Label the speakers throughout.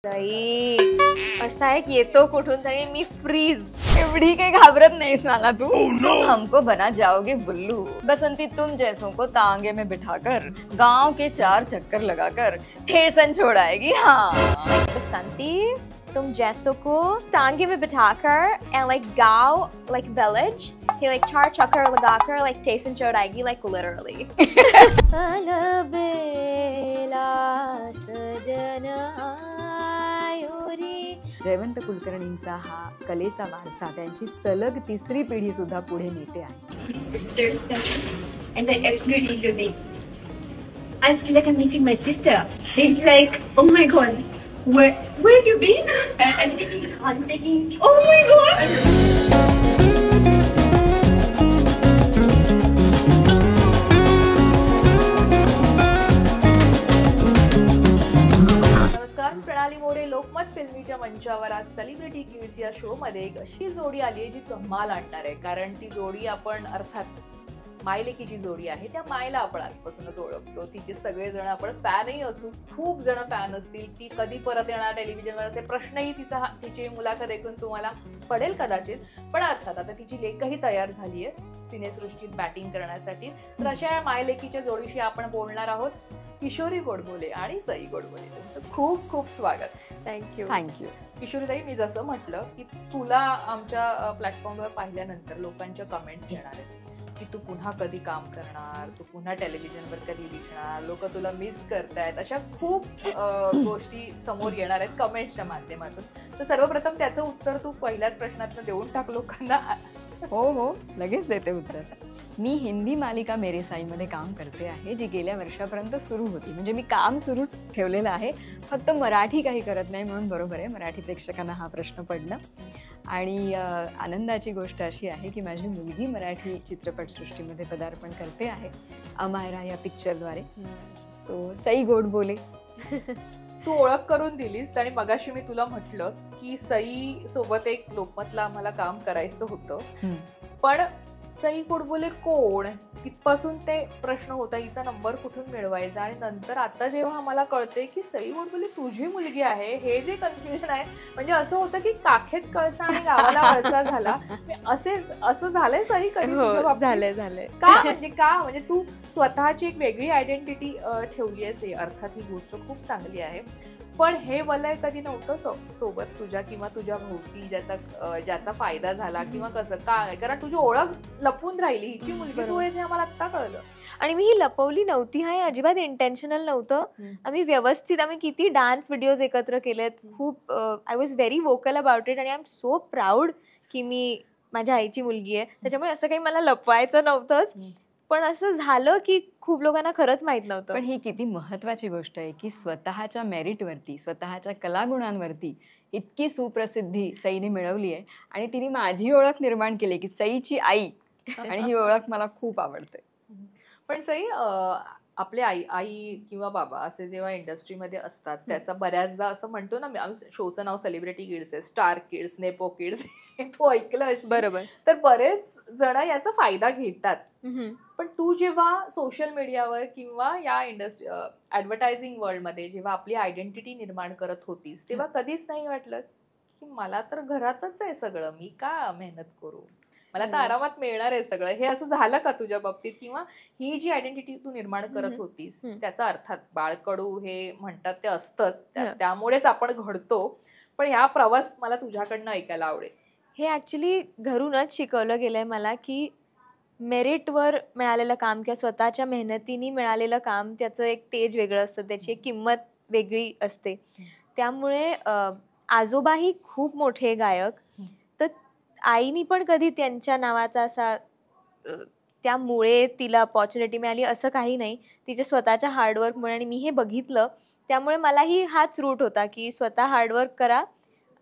Speaker 1: सई असा एक येतो कुठून तरी मी फ्रीज. एवढी काही घाबरत नाहीस मला तू. तुम हमको बना जाओगे बुल्लू, बसंती तुम जैसों को तांगे में बिठाकर गांव के 4 चक्कर लगाकर ठेसन छोड़ाएगी. हाँ बसंती तुम जैसों को तांगे में बिठाकर and like गांव like village he like 4 चक्कर लगाकर like ठेसन छोड़ाएगी like literally.
Speaker 2: जयवंत कुलकर्णींचा हा कलेचा वारसा त्यांची सलग 3री पिढी सुद्धा पुढे नेते आहे.
Speaker 3: And I absolutely love it. I feel like I'm meeting my sister. It's like, oh my god, where have you been? I'm taking one second. Oh my god.
Speaker 4: प्रणाली मोरे लोकमत फिल्मीच्या मंचावर आज सेलिब्रिटी किड्स या शो मध्ये एक अशी जोडी आली आहे जी कमाल आणणार आहे. कारण ती जोडी आपण अर्थात मायलेकीची जोडी आहे. त्या मायला आपण आजपासूनच ओळखतो. तिचे सगळेजण आपण फॅनही असू, खूप जण फॅन असतील. ती कधी परत येणार टेलिव्हिजनवर असे प्रश्नही तिची मुलाखत ऐकून तुम्हाला पडेल कदाचित. पण अर्थात आता तिची लेखही तयार झाली आहे सिनेसृष्टीत बॅटिंग करण्यासाठी. तर अशा या मायलेकीच्या जोडीशी आपण बोलणार आहोत. किशोरी गोडबोले आणि सई गोडबोले, तुमचं खूप खूप स्वागत.
Speaker 1: थँक्यू.
Speaker 2: थँक्यू.
Speaker 4: किशोरीताई, मी जसं म्हटलं की तुला आमच्या प्लॅटफॉर्मवर पाहिल्यानंतर लोकांच्या कमेंट्स येणार आहेत की तू पुन्हा कधी काम करणार, तू पुन्हा टेलिव्हिजनवर कधी दिसणार, लोक तुला मिस करतायत, अशा खूप गोष्टी समोर येणार आहेत कमेंट्सच्या माध्यमातून. तर सर्वप्रथम त्याचं उत्तर तू पहिल्याच प्रश्नातनं देऊन टाक लोकांना.
Speaker 2: हो लगेच देते उत्तर. मी हिंदी मालिका मेरे साईमध्ये काम करते आहे, जी गेल्या वर्षापर्यंत सुरू होती. म्हणजे मी काम सुरूच ठेवलेलं आहे, फक्त मराठी काही करत नाही म्हणून. बरोबर आहे, मराठी प्रेक्षकांना हा प्रश्न पडणं. आणि आनंदाची गोष्ट अशी आहे की माझी मुलगी मराठी चित्रपटसृष्टीमध्ये पदार्पण करते आहे अमायरा या पिक्चरद्वारे. सो सई गोडबोले.
Speaker 4: तू ओळख करून दिलीस आणि मगाशी मी तुला म्हटलं की सई सोबत एक लोकमतला आम्हाला काम करायचं होतं. पण सई गोडबोले कोण, तिथपासून ते प्रश्न होता हिचा नंबर कुठून मिळवायचा. आणि नंतर आता जेव्हा आम्हाला कळते की सई गोडबोले तुझी मुलगी आहे, हे जे कन्फ्युजन आहे, म्हणजे असं होतं की काखेत कळसा आणि गावाला वळसा झाला. असं झालंय सई कधी?
Speaker 1: झालंय
Speaker 4: म्हणजे तू स्वतःची एक वेगळी आयडेंटिटी ठेवली आहे. अर्थात ही गोष्ट खूप चांगली आहे, पण हे वलय कधी नव्हतं सोबत तुझ्या किंवा तुझ्या भोवती ज्याचा फायदा झाला किंवा कसं काय? कारण तुझी ओळख लपून राहिली. हिची मुलगी तू हे आम्हाला आत्ता कळलं.
Speaker 1: आणि मी ही लपवली नव्हती. हा अजिबात इंटेन्शनल नव्हतं. आम्ही किती डान्स व्हिडिओज एकत्र केलेत. खूप I was very vocal about it आणि आय एम सो प्राऊड की मी माझ्या आईची मुलगी आहे. त्याच्यामुळे असं काही मला लपवायचं नव्हतंच. पण असं झालं की खूप लोकांना खरंच माहित नव्हतं.
Speaker 2: पण ही किती महत्वाची गोष्ट आहे की स्वतःच्या मेरिटवरती, स्वतःच्या कलागुणांवरती इतकी सुप्रसिद्धी सईने मिळवली आहे. आणि तिने माझी ओळख निर्माण केली की सईची आई. आणि ही ओळख मला खूप आवडते.
Speaker 4: पण सई, आपले आई किंवा बाबा असे जेव्हा इंडस्ट्रीमध्ये असतात त्याचा बऱ्याचदा असं म्हणतो ना, शोचं नाव सेलिब्रिटी किड्स आहे, स्टार किड्स, नेपो किड्स, तू ऐकलं
Speaker 1: बरोबर.
Speaker 4: तर बरेच जण याचा फायदा घेतात. पण तू जेव्हा सोशल मीडियावर किंवा या इंडस्ट्री ऍडव्हर्टायझिंग वर्ल्डमध्ये जेव्हा आपली आयडेंटिटी निर्माण करत होतीस, तेव्हा कधीच नाही वाटलं की मला तर घरातच आहे सगळं, मी का मेहनत करू, मला तर आरामात मिळणार आहे सगळं? हे असं झालं का तुझ्या बाबतीत? किंवा ही जी आयडेंटिटी तू निर्माण करत होतीस त्याचा अर्थात बाळकडू हे म्हणतात ते असतंच, त्यामुळेच आपण घडतो. पण ह्या प्रवास मला तुझ्याकडनं ऐकायला आवडेल.
Speaker 1: हे ऍक्च्युली घरूनच शिकवलं गेलंय मला की मेरिटवर मिळालेलं काम किंवा स्वतःच्या मेहनतीने मिळालेलं काम त्याचं एक तेज वेगळं असतं, त्याची एक किंमत वेगळी असते. त्यामुळे आजोबाही खूप मोठे गायक, तर आईनी पण कधी त्यांच्या नावाचा असा त्यामुळे तिला अपॉर्च्युनिटी मिळाली असं काही नाही. तिच्या स्वतःच्या हार्डवर्कमुळे. आणि मी हे बघितलं, त्यामुळे मलाही हाच रूट होता की स्वतः हार्डवर्क करा.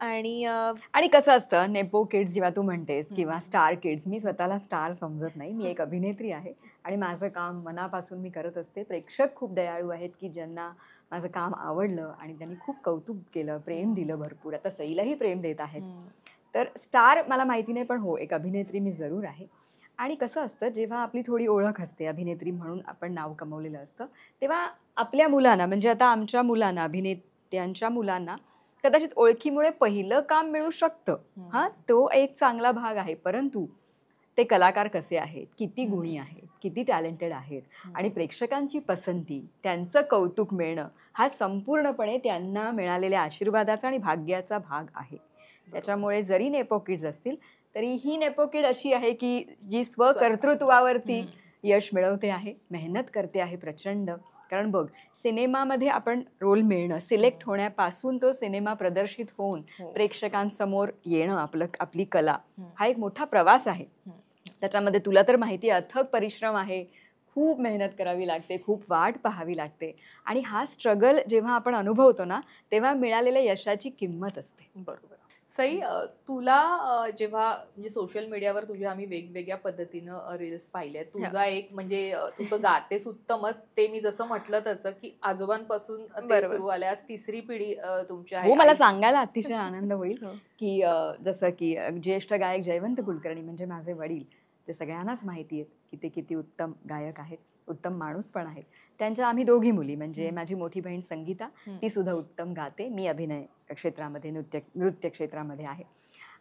Speaker 2: आणि कसं असतं, नेपो किड्स जेव्हा तू म्हणतेस किंवा स्टार किड्स, मी स्वतःला स्टार समजत नाही. मी एक अभिनेत्री आहे आणि माझं काम मनापासून मी करत असते. प्रेक्षक खूप दयाळू आहेत की ज्यांना माझं काम आवडलं आणि त्यांनी खूप कौतुक केलं, प्रेम दिलं भरपूर. आता सईलाही प्रेम देत आहेत. तर स्टार मला माहिती नाही, पण हो, एक अभिनेत्री मी जरूर आहे. आणि कसं असतं, जेव्हा आपली थोडी ओळख असते, अभिनेत्री म्हणून आपण नाव कमवलेलं असतं, तेव्हा आपल्या मुलांना, म्हणजे आता आमच्या मुलांना, अभिनेत्यांच्या मुलांना कदाचित ओळखीमुळे पहिलं काम मिळू शकतं. हा, तो एक चांगला भाग आहे. परंतु ते कलाकार कसे आहेत, किती गुणी आहेत, किती टॅलेंटेड आहेत आणि प्रेक्षकांची पसंती, त्यांचं कौतुक मिळणं हा संपूर्णपणे त्यांना मिळालेल्या आशीर्वादाचा आणि भाग्याचा भाग आहे. त्याच्यामुळे जरी नेपो किड्स असतील तरी ही नेपो किड अशी आहे की जी स्वकर्तृत्वावरती यश मिळवते आहे, मेहनत करते आहे प्रचंड. कारण बघ, सिनेमामध्ये आपण रोल मिळणं, सिलेक्ट होण्यापासून तो सिनेमा प्रदर्शित होऊन प्रेक्षकांसमोर येणं, आपली कला हा एक मोठा प्रवास आहे. त्याच्यामध्ये तुला तर माहिती आहे अथक परिश्रम आहे, खूप मेहनत करावी लागते, खूप वाट पाहावी लागते आणि हा स्ट्रगल जेव्हा आपण अनुभवतो ना तेव्हा मिळालेल्या यशाची किंमत असते.
Speaker 4: बरोबर. सई, तुला जेव्हा म्हणजे सोशल मीडियावर तुझ्या आम्ही वेगवेगळ्या पद्धतीनं रील्स पाहिल्या, तुझा एक म्हणजे तू तर गातेस उत्तमच, ते मी जसं म्हटलं तसं की आजोबांपासून ते सुरू आले, आज तिसरी पिढी तुमची आहे.
Speaker 2: हो, मला सांगायला अतिशय आनंद होईल की जसं की ज्येष्ठ गायक जयवंत कुलकर्णी म्हणजे माझे वडील, जे सगळ्यांनाच माहिती आहेत की ते किती उत्तम गायक आहेत, उत्तम माणूस पण आहेत. त्यांच्या आम्ही दोघी मुली, म्हणजे माझी मोठी बहीण संगीता, ती सुद्धा उत्तम गाते, मी अभिनय क्षेत्रामध्ये नृत्य क्षेत्रामध्ये आहे.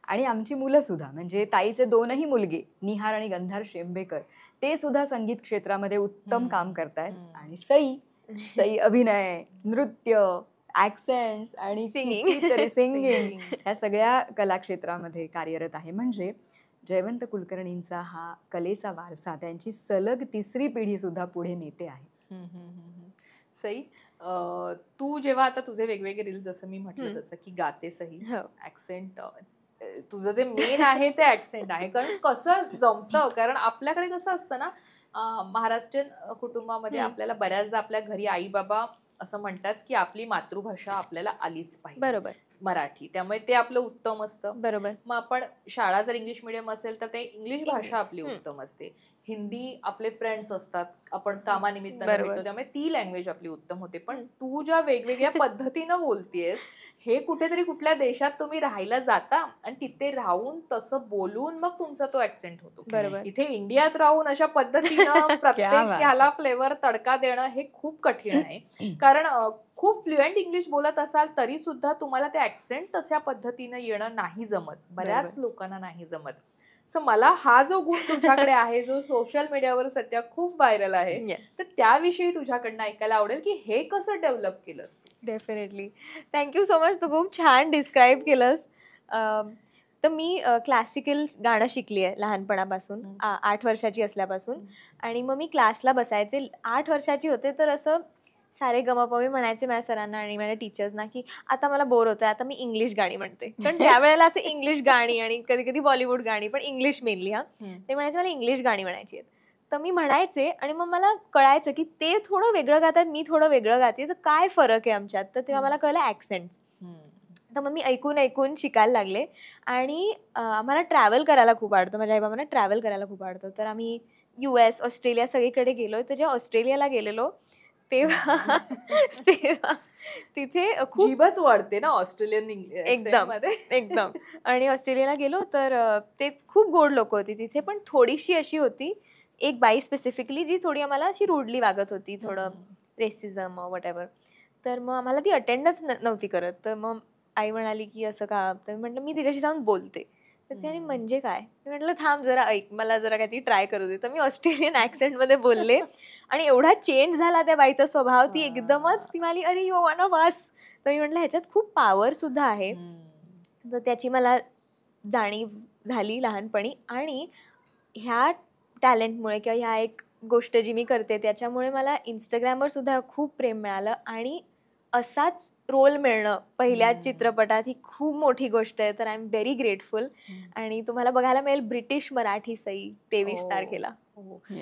Speaker 2: आणि आमची मुलं सुद्धा, म्हणजे ताईचे दोनही मुलगे निहार आणि गंधार शेंबेकर, ते सुद्धा संगीत क्षेत्रामध्ये उत्तम काम करतायत. आणि सई अभिनय, नृत्य, ॲक्सेंट्स आणि सिंगिंग ह्या सगळ्या कलाक्षेत्रामध्ये कार्यरत आहे. म्हणजे जयवंत कुलकर्णींचा हा कलेचा वारसा त्यांची सलग तिसरी पिढी सुद्धा पुढे नेते आहे.
Speaker 4: सई, तू जेव्हा आता तुझे वेगवेगळे रील्स, जसं मी म्हटलं तसं की गाते सही, ऍक्सेंट तुझं जे मेन आहे ते ऍक्सेंट आहे. कारण कसं जमतं, कारण आपल्याकडे कसं असतं ना, महाराष्ट्रीयन कुटुंबामध्ये आपल्याला बऱ्याचदा आपल्या घरी आई बाबा असं म्हणतात की आपली मातृभाषा आपल्याला आलीच पाहिजे, बरोबर, मराठी, त्यामुळे ते आपलं उत्तम असतं. बरोबर. मग आपण शाळा जर इंग्लिश मिडियम असेल तर ते इंग्लिश भाषा आपली उत्तम असते. हिंदी आपले फ्रेंड्स असतात, आपण कामानिमित्ताने भेटतो, त्यामुळे ती लँग्वेज आपली उत्तम होते. पण तू ज्या वेगवेगळ्या पद्धतीनं बोलतेस, हे कुठेतरी कुठल्या देशात तुम्ही राहायला जाता आणि तिथे राहून तसं बोलून मग तुमचा तो ऍक्सेंट होतो. बरोबर. इथे इंडियात राहून अशा पद्धतीनं प्रत्येक ह्याला फ्लेवर तडका देणं हे खूप कठीण आहे. कारण खूप फ्लुएंट इंग्लिश बोलत असाल तरी सुद्धा तुम्हाला ते ऍक्सेंट तशा पद्धतीनं येणं नाही जमत, बऱ्याच लोकांना नाही जमत. सो मला हा जो गुण तुझ्याकडे आहे, जो सोशल मीडियावर सध्या खूप व्हायरल आहे, तर त्याविषयी तुझ्याकडनं ऐकायला आवडेल की हे कसं डेव्हलप केलंस.
Speaker 1: डेफिनेटली, थँक्यू सो मच, तू खूप छान डिस्क्राईब केलंस. तर मी क्लासिकल गाणं शिकली आहे लहानपणापासून, 8 वर्षाची असल्यापासून. आणि मग मी क्लासला बसायचे, 8 वर्षाची होते तर असं सारे गमपमी म्हणायचे माझ्या सरांना आणि माझ्या टीचर्सना की आता मला बोर होतंय, आता मी इंग्लिश गाणी म्हणते. कारण त्यावेळेला असं इंग्लिश गाणी आणि कधी कधी बॉलिवूड गाणी, पण इंग्लिश मेनली. ते म्हणायचे मला इंग्लिश गाणी म्हणायची आहेत. तर मी म्हणायचे आणि मग मला कळायचं की ते थोडं वेगळं गातात, मी थोडं वेगळं गाते, तर काय फरक आहे आमच्यात. तर तेव्हा मला कळलं ॲक्सेंट्स. तर मग मी ऐकून ऐकून शिकायला लागले. आणि आम्हाला ट्रॅव्हल करायला खूप आवडतं, माझ्या आईबाबांना ट्रॅव्हल करायला खूप आवडतं. तर आम्ही US, ऑस्ट्रेलिया सगळीकडे गेलो. तर जेव्हा ऑस्ट्रेलियाला गेलेलो तेव्हा तिथे खूप
Speaker 4: जीभच वाढते ना ऑस्ट्रेलियन
Speaker 1: एकदम. आणि ऑस्ट्रेलियाला गेलो तर ते खूप गोड लोक होती तिथे, पण थोडीशी अशी होती एक बाई स्पेसिफिकली जी थोडी आम्हाला अशी रूडली वागत होती, थोडं रेसिझम वॉट एव्हर. तर मग आम्हाला ती अटेंडच नव्हती करत. तर मग आई म्हणाली की असं का. तर म्हटलं मी तिच्याशी जाऊन बोलते. तर त्याने म्हणजे काय, मी म्हटलं थांब जरा ऐक, मला जरा काहीतरी ट्राय करू दे. तर मी ऑस्ट्रेलियन ॲक्सेंटमध्ये बोलले आणि एवढा चेंज झाला त्या बाईचा स्वभाव, ती एकदमच ती म्हणाली अरे यू वन ऑफ अस. तर मी म्हटलं ह्याच्यात खूप पॉवर सुद्धा आहे. तर त्याची मला जाणीव झाली लहानपणी. आणि ह्या टॅलेंटमुळे किंवा ह्या एक गोष्ट जी मी करते त्याच्यामुळे मला इंस्टाग्रामवर सुद्धा खूप प्रेम मिळालं. आणि असाच रोल मिळणं पहिल्या चित्रपटात ही खूप मोठी गोष्ट आहे. तर आय एम व्हेरी ग्रेटफुल. आणि तुम्हाला बघायला मिळेल ब्रिटिश मराठी सई 23 तारखेला.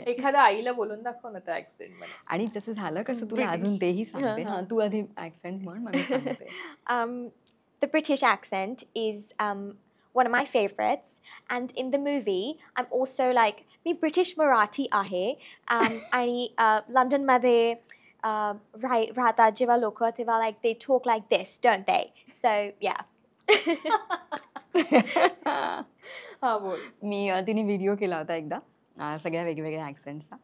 Speaker 4: एखाद्या आईला बोलून दाखव ना त्या ऍक्सेंट मध्ये.
Speaker 2: आणि तसं झालं कसं, तुला अजून तेही सांगते. तू आधी ऍक्सेंट म्हण, मग मी सांगते.
Speaker 1: The British accent is one of my favorites, and in the movie I'm also like me British Marathi आहे. आणि लंडन मध्ये राहतात जेव्हा लोक, तेव्हा like they talk like this, don't they? So yeah.
Speaker 4: हा बोल.
Speaker 2: मी तिने व्हिडिओ केला होता एकदा सगळ्या वेगवेगळ्या ॲक्सेंटचा.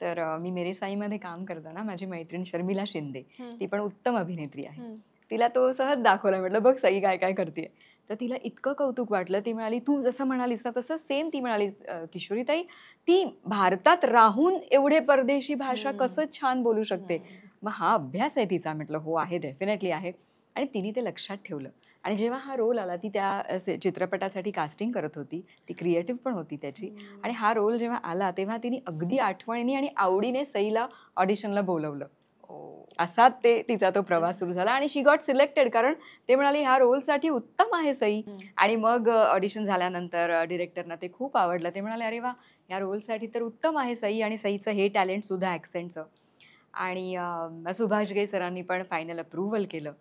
Speaker 2: तर मी मेरे साईमध्ये काम करताना माझी मैत्रीण शर्मिला शिंदे, ती पण उत्तम अभिनेत्री आहे, तिला तो सहज दाखवला. म्हटलं बघ सई काय काय करते. तर तिला इतकं कौतुक वाटलं. ती म्हणाली तू जसं म्हणालीस ना तसं सेम ती म्हणाली किशोरीताई ती भारतात राहून एवढे परदेशी भाषा कसं छान बोलू शकते. मग हा अभ्यास आहे तिचा. म्हटलं हो आहे, डेफिनेटली आहे. आणि तिने ते लक्षात ठेवलं. आणि जेव्हा हा रोल आला ती त्या चित्रपटासाठी कास्टिंग करत होती. ती क्रिएटिव्ह पण होती त्याची. आणि हा रोल जेव्हा आला तेव्हा तिने अगदी आठवणीने आणि आवडीने सईला ऑडिशनला बोलवलं. असा तिचा तो प्रवास सुरू झाला. आणि शी गॉट सिलेक्टेड. कारण ते म्हणाले ह्या रोलसाठी उत्तम आहे सई. आणि मग ऑडिशन झाल्यानंतर डिरेक्टरना ते खूप आवडलं. ते म्हणाले अरे वा, या रोलसाठी तर उत्तम आहे सई. आणि सईचं हे टॅलेंट सुद्धा ॲक्सेंटचं. आणि सुभाष घे सरांनी पण फायनल अप्रुव्हल केलं.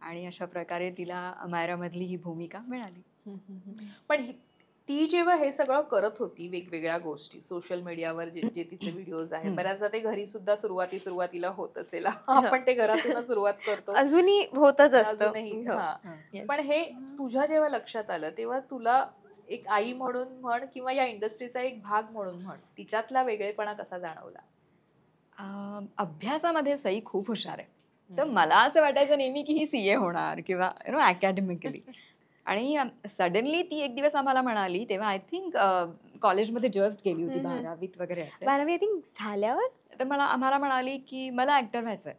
Speaker 2: आणि अशा प्रकारे तिला अमायरामधली ही भूमिका मिळाली.
Speaker 4: पण ती जेव्हा हे सगळं करत होती, वेगवेगळ्या गोष्टी सोशल मीडियावर जे तिचे व्हिडिओज आहेत, बऱ्याचदा ते घरी सुद्धा सुरुवातीला होत असेल. आपण ते घरातूनच सुरुवात करतो,
Speaker 1: अजूनही होतच असतं.
Speaker 4: अजूनही. पण हे तुझ्या जेव्हा लक्षात आलं तेव्हा तुला एक आई म्हणून म्हण किंवा या इंडस्ट्रीचा एक भाग म्हणून म्हण, तिच्यातला वेगळेपणा कसा जाणवला?
Speaker 2: अभ्यासामध्ये सई खूप हुशार आहे. तर मला असं वाटायचं नेहमी की ही CA होणार किंवा अकॅडमिकली. आणि सडनली ती एक दिवस आम्हाला म्हणाली, तेव्हा आय थिंक कॉलेजमध्ये जस्ट गेली होती, 12वीत वगैरे असेल.
Speaker 1: 12वी आय थिंक झाल्यावर.
Speaker 2: तर आम्हाला म्हणाली की मला ॲक्टर व्हायचं आहे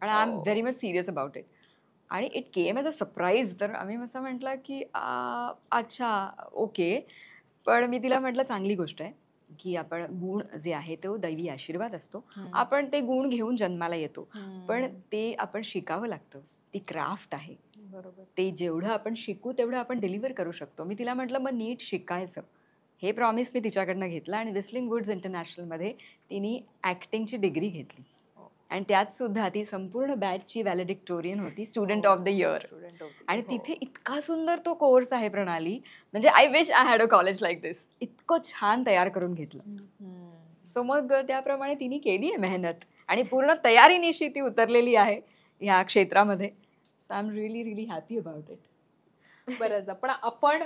Speaker 2: आणि I am very much serious about it. आणि it came as a surprise. तर आम्ही असं म्हटलं की अच्छा ओके. पण मी तिला म्हटलं चांगली गोष्ट आहे की आपण गुण जे आहे तो दैवी आशीर्वाद असतो. आपण ते गुण घेऊन जन्माला येतो, पण ते आपण शिकावं लागतं. ती क्राफ्ट आहे.
Speaker 4: बरोबर.
Speaker 2: ते जेवढं आपण शिकू तेवढं आपण डिलिव्हर करू शकतो. मी तिला म्हटलं मग नीट शिकायचं. हे प्रॉमिस मी तिच्याकडनं घेतलं. आणि विस्लिंग वुड्स इंटरनॅशनलमध्ये तिने ॲक्टिंगची डिग्री घेतली. आणि त्यात सुद्धा ती संपूर्ण बॅचची व्हॅलेडिक्टोरियन होती, स्टुडंट ऑफ द इयर. आणि तिथे इतका सुंदर तो कोर्स आहे प्रणाली. म्हणजे I wish I had a college like this. इतकं छान तयार करून घेतलं. सो मग त्याप्रमाणे तिने केली आहे मेहनत आणि पूर्ण तयारीनिशी ती उतरलेली आहे ह्या क्षेत्रामध्ये. So I am really happy about it.
Speaker 4: बरं. पण आपण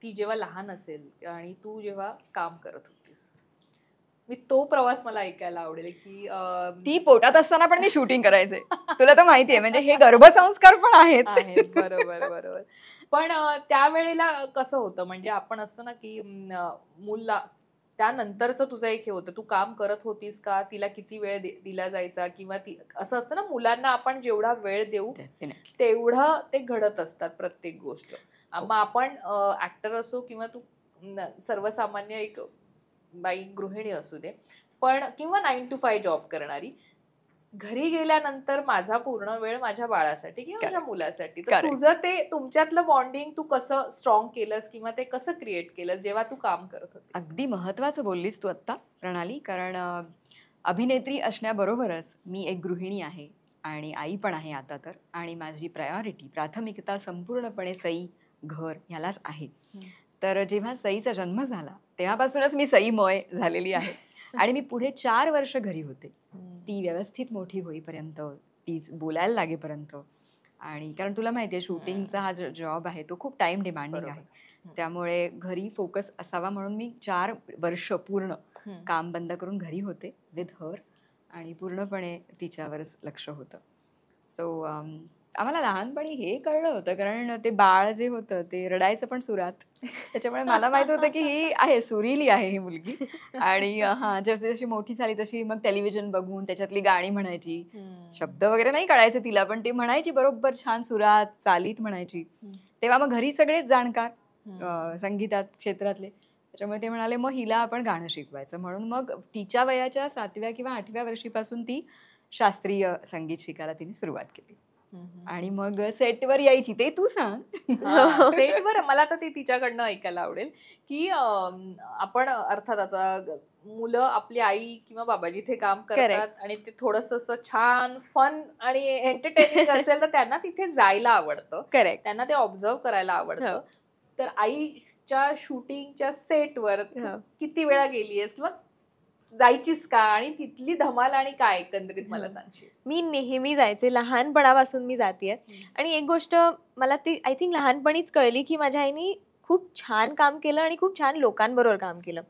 Speaker 4: ती जेव्हा लहान असेल आणि तू जेव्हा काम करत होतीस, मी तो प्रवास मला ऐकायला आवडेल की
Speaker 2: ती पोटात असताना पण मी शूटिंग करायचे. तुला तर माहितीये, म्हणजे हे गर्भसंस्कार पण आहेत.
Speaker 4: बरोबर. पण त्यावेळेला कसं होतं, म्हणजे आपण असतं ना की मुलला त्यानंतरचं तुझं एक हे होतं, तू काम करत होतीस का, तिला किती वेळ दिला जायचा, किंवा ती असं असतं ना मुलांना आपण जेवढा वेळ देऊ तेवढं ते घडत असतात प्रत्येक गोष्ट. मग आपण ऍक्टर असो किंवा तू सर्वसामान्य एक बाई गृहिणी असू दे, पण किंवा 9 to 5 जॉब करणारी, घरी गेल्यानंतर माझा पूर्ण वेळ माझ्या बाळासाठी किंवा माझ्या मुलासाठी. तर तुझं ते तुमच्यातलं बॉन्डिंग तू कसं स्ट्रॉंग केलंस किंवा ते कसं क्रिएट केलं जेव्हा तू काम करत होती?
Speaker 2: अगदी महत्वाचं बोललीस तू आत्ता प्रणाली. कारण अभिनेत्री असण्याबरोबरच मी एक गृहिणी आहे आणि आई पण आहे आता तर. आणि माझी प्राथमिकता संपूर्णपणे सई, घर ह्यालाच आहे. तर जेव्हा सईचा जन्म झाला तेव्हापासूनच मी सईमय झालेली आहे. आणि मी पुढे 4 वर्ष घरी होते, ती व्यवस्थित मोठी होईपर्यंत, ती बोलायला लागेपर्यंत. आणि कारण तुला माहिती आहे शूटिंगचा हा जॉब आहे तो खूप टाइम डिमांडिंग आहे. त्यामुळे घरी फोकस असावा म्हणून मी 4 वर्ष पूर्ण काम बंद करून घरी होते विथ हर. आणि पूर्णपणे तिच्यावरच लक्ष होतं. सो आम्हाला लहानपणी हे कळलं होतं, कारण ते बाळ जे होतं ते रडायचं पण सुरात. त्याच्यामुळे मला माहित होतं की ही आहे, सुरीली आहे ही मुलगी. आणि जशी जशी मोठी झाली तशी मग टेलिव्हिजन बघून त्याच्यातली गाणी म्हणायची. शब्द वगैरे नाही कळायचे तिला, पण ती म्हणायची बरोबर छान सुरात, चालीत म्हणायची. तेव्हा मग घरी सगळेच जाणकार संगीतात क्षेत्रातले. त्याच्यामुळे ते म्हणाले मग हिला आपण गाणं शिकवायचं. म्हणून मग तिच्या वयाच्या 7व्या किंवा 8व्या वर्षीपासून ती शास्त्रीय संगीत शिकायला तिने सुरुवात केली. आणि मग सेटवर यायची. ते तू सांग.
Speaker 4: सेटवर मला तर ते तिच्याकडनं ऐकायला आवडेल की आपण अर्थात आता मुलं आपली आई किंवा बाबा जिथे काम करतात आणि ते थोडंसं असं छान फन आणि एंटरटेनिंग असेल तर त्यांना तिथे जायला आवडतं. करेक्ट. त्यांना ते ऑब्झर्व करायला आवडतं. तर आईच्या शूटिंगच्या सेटवर किती वेळा गेलीयस, मग जायचीस का, आणि तिथली धमाल आणि काय एकंदरीत मला सांगशील?
Speaker 1: मी नेहमी जायचे, लहानपणापासून मी जातीये. आणि एक गोष्ट मला ती आय थिंक लहानपणीच कळली की माझ्या आईनी खूप छान काम केलं आणि खूप छान लोकांबरोबर काम केलं.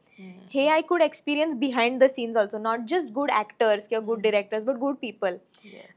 Speaker 1: हे I could experience behind the scenes also, not just good actors किंवा good directors but good people.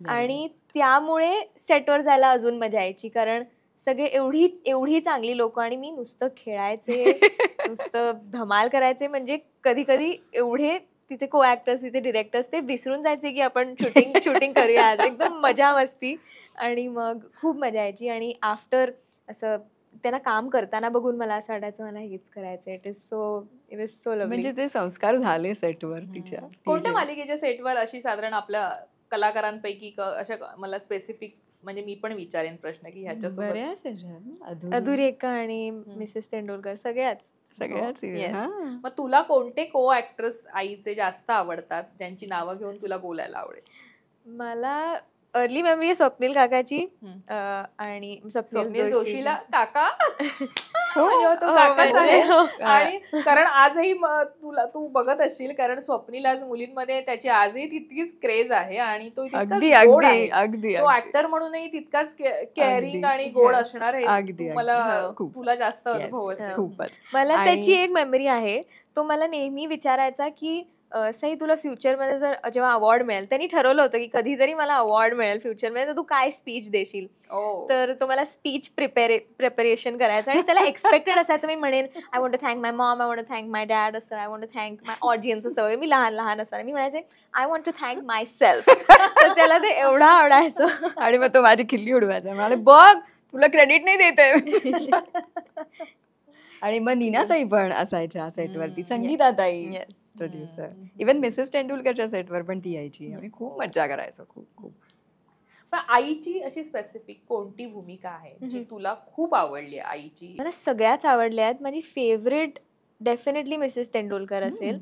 Speaker 1: आणि त्यामुळे सेटवर जायला अजून मजा यायची, कारण सगळे एवढी चांगली लोक आणि मी नुसतं खेळायचे, नुसतं धमाल करायचे. म्हणजे कधी कधी एवढे तिचे को ऍक्टर्स, तिचे डिरेक्टर्स ते विसरून जायचे की आपण शूटिंग करूया आज. एकदम मजा मस्ती आणि मग खूप मजा यायची. आणि आफ्टर असं त्यांना काम करताना बघून मला असं वाटायचं मला हेच करायचं. It is so lovely.
Speaker 2: म्हणजे ते संस्कार झाले सेटवर तिच्या.
Speaker 4: कोणत्या मालिकेच्या सेटवर अशी साधारण आपल्या कलाकारांपैकी अशा मला स्पेसिफिक, म्हणजे मी पण विचारेन प्रश्न की ह्याच्यासोबत
Speaker 2: बऱ्याच
Speaker 1: अधुरेखा आणि मिसेस तेंडुलकर सगळ्याच.
Speaker 4: मग तुला कोणते को ऍक्ट्रेस आईचे जास्त आवडतात, ज्यांची नावं घेऊन तुला बोलायला आवडेल?
Speaker 1: मला अर्ली मेमरी स्वप्नील काकाची आणि
Speaker 4: स्वप्नील जोशीला काका
Speaker 1: हो,
Speaker 4: तो काकाच आहे. आणि कारण आजही तू बघत असशील, कारण स्वप्नील आज मुलींमध्ये त्याची आजही तितकीच क्रेज आहे आणि तो तो ऍक्टर म्हणूनही तितकाच केअरिंग आणि गोड असणार आहे. मला तुला जास्त अनुभव असेल.
Speaker 1: मला त्याची एक मेमरी आहे. तो मला नेहमी विचारायचा की सई तुला फ्युचरमध्ये जर जेव्हा अवॉर्ड मिळेल, त्यांनी ठरवलं होतं की कधीतरी मला अवॉर्ड मिळेल फ्युचरमध्ये, तर तू काय स्पीच देशील. तर तो मला स्पीच प्रिपरेशन करायचं आणि त्याला एक्सपेक्टेड असायचं मी म्हणेन I want to thank my mom, I want to thank my dad, असं I want to thank my audience. असं मी लहान असताना मी म्हणायचे I want to thank myself. तर त्याला ते एवढं आवडायचं
Speaker 2: आणि मग तो माझी खिल्ली उडवायचा, म्हणाले बघ तुला क्रेडिट नाही देते. आणि मग नीनाताई पण असायच्या सेटवरती, संगीताताई प्रोड्युसर, इव्हन मिसेस तेंडुलकरच्या सेटवर पण ती यायची. आम्ही खूप मज्जा करायचो, खूप.
Speaker 4: पण आईची अशी स्पेसिफिक कोणती भूमिका आहे जी तुला खूप आवडली आईची?
Speaker 1: मला सगळ्याच आवडल्या आहेत. माझी फेवरेट डेफिनेटली मिसेस तेंडुलकर असेल.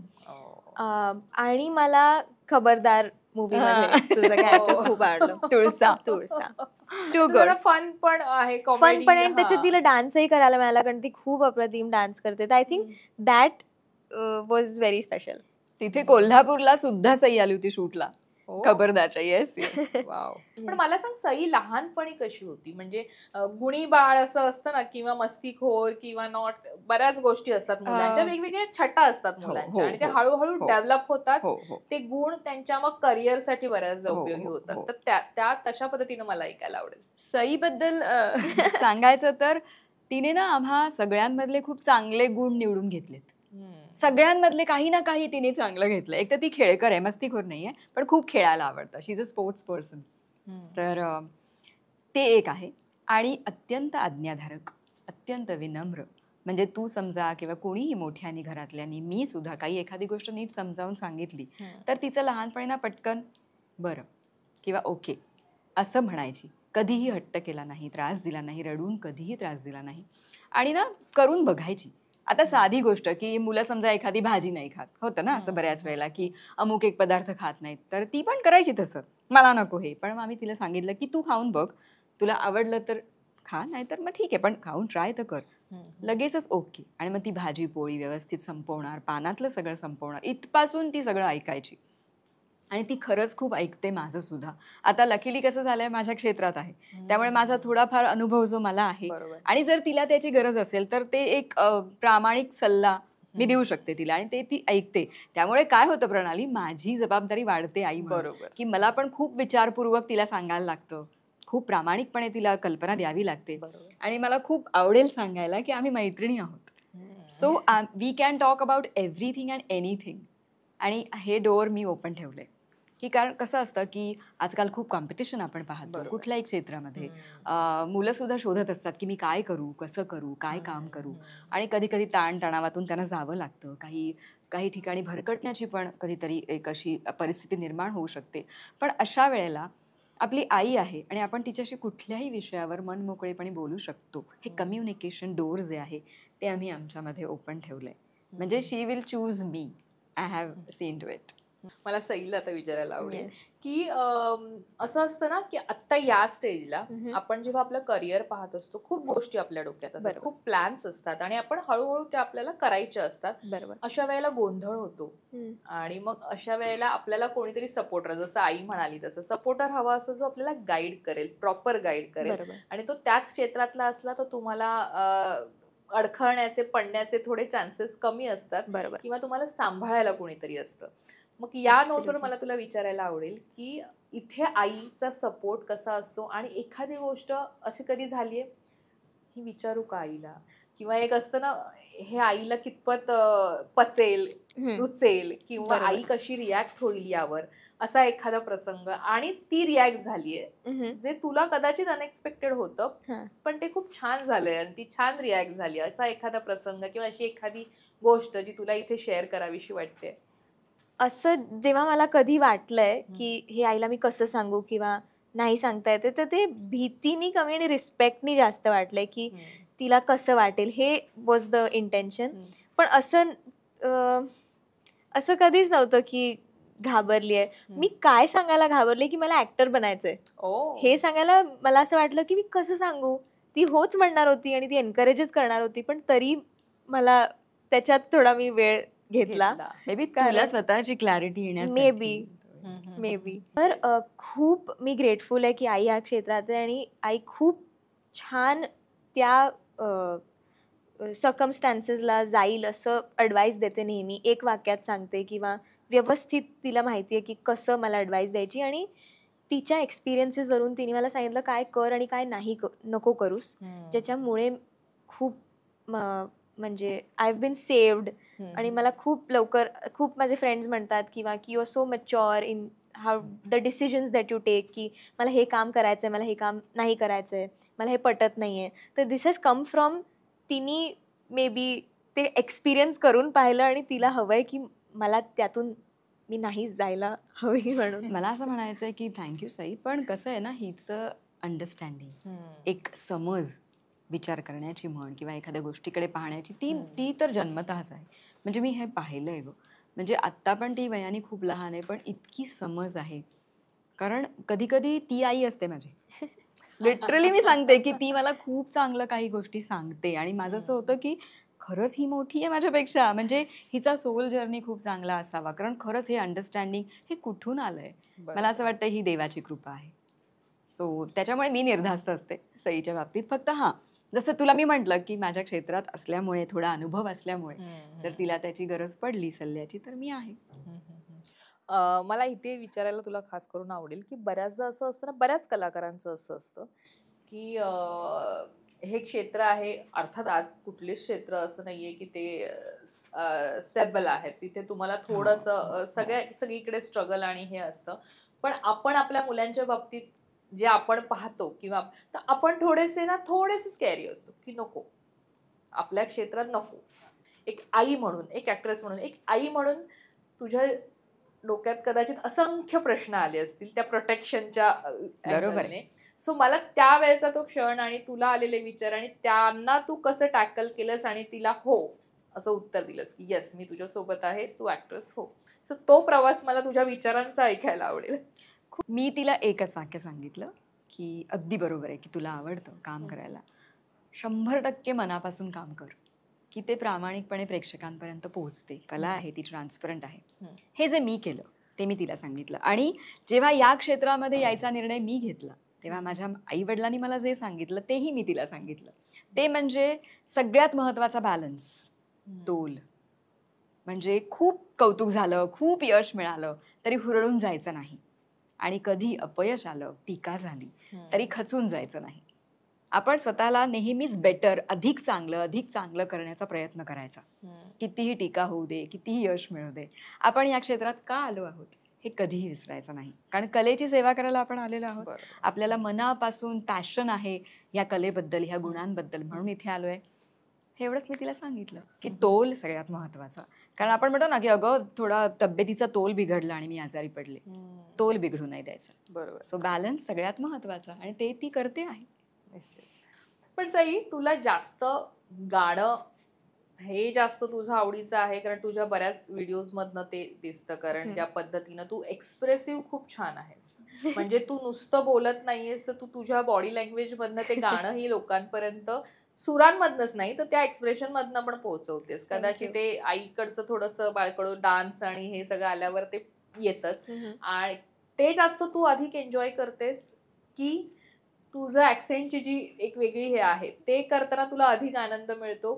Speaker 1: आणि मला खबरदार मूवी मध्ये तुझं कॅरेक्टर खूप आवडलं. तुळसा टू गुड.
Speaker 4: फन पण आहे,
Speaker 1: फन पण आहे. त्याच्यात तिला डान्सही करायला मिळाला, कारण ती खूप अप्रतिम डान्स करते. I think that was very special.
Speaker 2: तिथे कोल्हापूरला सुद्धा सई आली होती शूटला खबरदारच्या. येस.
Speaker 4: पण मला सांग, सई लहानपणी कशी होती? म्हणजे गुणी बाळ असं असतं ना, किंवा मस्तीखोर किंवा नॉट, बऱ्याच गोष्टी असतात मुलांच्या, वेगवेगळ्या छटा असतात मुलांच्या, आणि ते हळूहळू डेव्हलप होतात. ते गुण त्यांच्या मग करिअरसाठी बऱ्याचदा उपयोगी होतात. तर त्या तशा पद्धतीने मला ऐकायला आवडेल.
Speaker 2: सई बद्दल सांगायचं तर तिने ना आम्हा सगळ्यांमधले खूप चांगले गुण निवडून घेतलेत. सगळ्यांमधले काही ना काही तिने चांगलं घेतलं. एक तर ती खेळकर आहे, मस्तीखोर नाहीये, पण खूप खेळायला आवडतं. शी इज अ स्पोर्ट्स पर्सन. तर ते एक आहे. आणि अत्यंत आज्ञाधारक, अत्यंत विनम्र. म्हणजे तू समजा किंवा कोणीही मोठ्यानी घरातल्यानी, मी सुद्धा काही एखादी गोष्ट नीट समजावून सांगितली तर तिचं लहानपणी ना पटकन बरं किंवा ओके असं म्हणायची. कधीही हट्ट केला नाही, त्रास दिला नाही, रडून कधीही त्रास दिला नाही. आणि ना करून बघायची. आता साधी गोष्ट की मुलं समजा एखादी भाजी नाही खात, होतं ना असं बऱ्याच वेळेला की अमुक एक पदार्थ खात नाहीत, तर ती पण करायची तसं, मला नको हे. पण आम्ही तिला सांगितलं की तू खाऊन बघ, तुला आवडलं तर खा, नाही तर मग ठीक आहे, पण खाऊन ट्राय तर कर. लगेचच ओके. आणि मग ती भाजी पोळी व्यवस्थित संपवणार, पानातलं सगळं संपवणार, इथपासून ती सगळं ऐकायची. आणि ती खरंच खूप ऐकते माझं सुद्धा. आता लकीली कसं झालंय, माझ्या क्षेत्रात आहे, त्यामुळे माझा थोडाफार अनुभव जो मला आहे, आणि जर तिला त्याची गरज असेल तर ते एक प्रामाणिक सल्ला मी देऊ शकते तिला, आणि ते ती ऐकते. त्यामुळे काय होतं प्रणाली, माझी जबाबदारी वाढते आई म्हणून, की मला पण खूप विचारपूर्वक तिला सांगायला लागतं, खूप प्रामाणिकपणे तिला कल्पना द्यावी लागते. आणि मला खूप आवडेल सांगायला की आम्ही मैत्रिणी आहोत. So we can talk about everything and anything. आणि हे डोअर मी ओपन ठेवलंय, की कारण कसं असतं की आजकाल खूप कॉम्पिटिशन आपण पाहतो कुठल्याही क्षेत्रामध्ये. मुलं सुद्धा शोधत असतात की मी काय करू, कसं करू, काय काम करू. आणि कधी कधी ताणतणावातून त्यांना जावं लागतं. काही ठिकाणी भरकटण्याची पण कधीतरी एक अशी परिस्थिती निर्माण होऊ शकते. पण अशा वेळेला आपली आई आहे आणि आपण तिच्याशी कुठल्याही विषयावर मनमोकळेपणे बोलू शकतो. हे कम्युनिकेशन डोअर जे आहे ते आम्ही आमच्यामध्ये ओपन ठेवलंय. म्हणजे she will choose me. I have seen to it.
Speaker 4: मला सईला आता विचारायला आवडेल की असं असतं ना की आता या स्टेजला आपण जेव्हा आपलं करिअर पाहत असतो, खूप गोष्टी आपल्या डोक्यात असतात, खूप प्लॅन्स असतात, आणि आपण हळूहळू त्या आपल्याला करायच्या असतात. अशा वेळेला गोंधळ होतो, आणि मग अशा वेळेला आपल्याला कोणीतरी सपोर्टर, जसं आई म्हणाली तसं सपोर्टर हवा असतो, जो आपल्याला गाईड करेल, प्रॉपर गाईड करेल. आणि तो त्याच क्षेत्रातला असला तर तुम्हाला अडखळण्याचे पडण्याचे थोडे चान्सेस कमी असतात
Speaker 1: बरोबर.
Speaker 4: किंवा तुम्हाला सांभाळायला कोणीतरी असतं. मग या नोटवर
Speaker 1: Absolutely.
Speaker 4: मला तुला विचारायला आवडेल की इथे आईचा सपोर्ट कसा असतो आणि एखादी गोष्ट अशी कधी झालीये ही विचारू का आईला, किंवा एक असतं ना हे आईला कितपत पचेल रुचेल किंवा
Speaker 1: बरोबर.
Speaker 4: आई कशी रिॲक्ट होईल यावर, असा एखादा प्रसंग आणि ती रिॲक्ट झालीये जे तुला कदाचित अनएक्सपेक्टेड होतं
Speaker 1: हां.
Speaker 4: पण ते खूप छान झालंय आणि ती छान रिॲक्ट झाली, असा एखादा प्रसंग किंवा अशी एखादी गोष्ट जी तुला इथे शेअर करावीशी वाटते?
Speaker 1: असं जेव्हा मला कधी वाटलंय की हे आईला मी कसं सांगू किंवा नाही सांगता येते, तर ते भीतीनी कमी आणि रिस्पेक्टनी जास्त वाटलंय की तिला कसं वाटेल, हे वॉज द इंटेन्शन. पण असं कधीच नव्हतं की घाबरली आहे. मी काय सांगायला घाबरले की मला ऍक्टर बनायचंय हे सांगायला मला असं वाटलं की मी कसं सांगू. ती होच म्हणणार होती आणि ती एनकरेजच करणार होती, पण तरी मला त्याच्यात थोडा मी वेळ घेतला.
Speaker 2: मे बी
Speaker 1: कारण-
Speaker 2: तुला स्वतःची क्लॅरिटी येण्यासाठी.
Speaker 1: May be. तर खूप मी ग्रेटफुल आहे की आई ह्या क्षेत्रात आहे आणि आई खूप छान त्या सर्कमस्टान्सेसला जाईल असं ॲडवाईस देते नेहमी. एक वाक्यात सांगते किंवा व्यवस्थित तिला माहिती आहे की कसं मला ॲडवाईस द्यायची, आणि तिच्या एक्सपिरियन्सेसवरून तिने मला सांगितलं काय कर आणि काय नाही नको करूस, ज्याच्यामुळे खूप म्हणजे आय हॅव बीन सेव्ड. आणि मला खूप लवकर खूप माझे फ्रेंड्स म्हणतात किंवा की you are so mature in how the decisions that you take, की मला हे काम करायचं आहे, मला हे काम नाही करायचं आहे, मला हे पटत नाही आहे. तर दिस हॅज कम फ्रॉम तिने मे बी ते एक्सपिरियन्स करून पाहिलं आणि तिला हवं आहे की मला त्यातून मी नाही जायला हवी म्हणून.
Speaker 2: मला असं म्हणायचं आहे की थँक्यू साई, पण कसं आहे ना, हिचं अंडरस्टँडिंग, एक समज विचार करण्याची म्हण किंवा एखाद्या गोष्टीकडे पाहण्याची ती तर जन्मतःच आहे. म्हणजे मी हे पाहिलंय गं. म्हणजे आत्ता पण ती वयाने खूप लहान आहे, पण इतकी समज आहे. कारण कधी कधी ती आई असते माझी. लिटरली मी सांगते की ती मला खूप चांगलं काही गोष्टी सांगते आणि माझं असं होतं की खरंच ही मोठी आहे माझ्यापेक्षा, म्हणजे हिचा सोल जर्नी खूप चांगला असावा. कारण खरंच हे अंडरस्टँडिंग हे कुठून आलंय, मला असं वाटतं ही देवाची कृपा आहे. सो त्याच्यामुळे मी निर्धास्त असते सईच्या बाबतीत. फक्त हां, जसं तुला मी म्हटलं की माझ्या क्षेत्रात असल्यामुळे, थोडा अनुभव असल्यामुळे जर तिला त्याची गरज पडली सल्ल्याची तर मी आहे.
Speaker 4: मला इथे विचारायला तुला खास करून आवडेल की बऱ्याचदा असं असतं ना, बऱ्याच कलाकारांचं असं असतं की हे क्षेत्र आहे, अर्थात आज कुठलेच क्षेत्र असं नाहीये की ते स्टेबल आहे, तिथे तुम्हाला थोडंसं सगळीकडे स्ट्रगल आणि हे असतं. पण आपण आपल्या मुलांच्या बाबतीत जे आपण पाहतो किंवा तर आपण थोडेसे स्कॅरी असतो की नको, आपल्या क्षेत्रात नको. एक आई म्हणून, एक ऍक्ट्रेस म्हणून, एक आई म्हणून तुझ्या डोक्यात कदाचित असंख्य प्रश्न आले असतील त्या प्रोटेक्शनच्या
Speaker 2: बरोबर.
Speaker 4: सो मला त्यावेळेचा तो क्षण आणि तुला आलेले विचार आणि त्यांना तू कसं टॅकल केलंस आणि तिला हो असं उत्तर दिलंस की येस मी तुझ्या सोबत आहे, तू ऍक्ट्रेस हो. सो तो प्रवास मला तुझ्या विचारांचा ऐकायला आवडेल.
Speaker 2: मी तिला एकच वाक्य सांगितलं की अगदी बरोबर आहे की तुला आवडतं काम करायला, 100% मनापासून काम कर की ते प्रामाणिकपणे प्रेक्षकांपर्यंत पोहोचते. कला आहे ती, ट्रान्सपरंट आहे. हे जे मी केलं ते मी तिला सांगितलं. आणि जेव्हा या क्षेत्रामध्ये यायचा निर्णय मी घेतला तेव्हा माझ्या आईवडिलांनी मला जे सांगितलं तेही मी तिला सांगितलं. ते म्हणजे सगळ्यात महत्त्वाचा बॅलन्स, तोल. म्हणजे खूप कौतुक झालं, खूप यश मिळालं तरी हुरळून जायचं नाही, आणि कधी अपयश आलं, टीका झाली तरी खचून जायचं नाही. आपण स्वतःला नेहमीच बेटर, अधिक चांगलं करण्याचा प्रयत्न करायचा. कितीही टीका होऊ दे, कितीही यश मिळू दे, आपण या क्षेत्रात का आलो आहोत हे कधीही विसरायचं नाही. कारण कलेची सेवा करायला आपण आलेलो आहोत. आपल्याला मनापासून पॅशन आहे या कलेबद्दल, ह्या गुणांबद्दल, म्हणून इथे आलोय. हे एवढंच मी तिला सांगितलं की तोल सगळ्यात महत्वाचा. कारण आपण म्हणतो ना की अगं थोडा तब्येतीचा तोल बिघडला आणि मी आजारी पडले, तोल बिघडू नाही द्यायचा.
Speaker 4: बरोबर.
Speaker 2: सो बॅलन्स सगळ्यात महत्वाचा, आणि ते ती करते आहे.
Speaker 4: पण सई, तुला जास्त गाणं हे जास्त तुझं आवडीचं आहे कारण तुझ्या बऱ्याच व्हिडिओज मधनं ते दिसतं. कारण ज्या पद्धतीनं तू एक्सप्रेसिव्ह खूप छान आहेस, म्हणजे तू नुसतं बोलत नाहीयेस तर तू तुझ्या बॉडी लँग्वेज मधनं ते गाणंही लोकांपर्यंत सुरांमधनच नाही तर त्या एक्सप्रेशन मधनं पण पोहोचवतेस. कदाचित ते आईकडचं थोडंसं बाळकडू डान्स आणि हे सगळं आल्यावर ते येतच, आणि ते जास्त तू अधिक एन्जॉय करतेस की तुझं ऍक्सेंटची जी एक वेगळी हे आहे ते करताना तुला अधिक आनंद मिळतो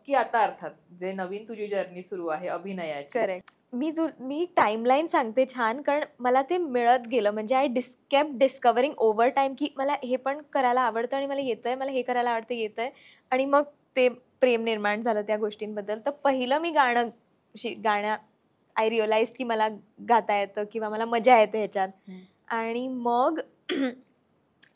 Speaker 4: की आता अर्थात जे नवीन तुझी जर्नी सुरू आहे अभिनयाची?
Speaker 1: करेक्ट. मी टाइमलाईन सांगते छान, कारण मला ते मिळत गेलं. म्हणजे I kept discovering over time की मला हे पण करायला आवडतं आणि मला येतंय, मला हे करायला आवडतं, येतंय. आणि मग ते प्रेम निर्माण झालं त्या गोष्टींबद्दल. तर पहिलं मी गाणं आय रिअलाइज की मला गाता येतं किंवा मला मजा येते ह्याच्यात. आणि मग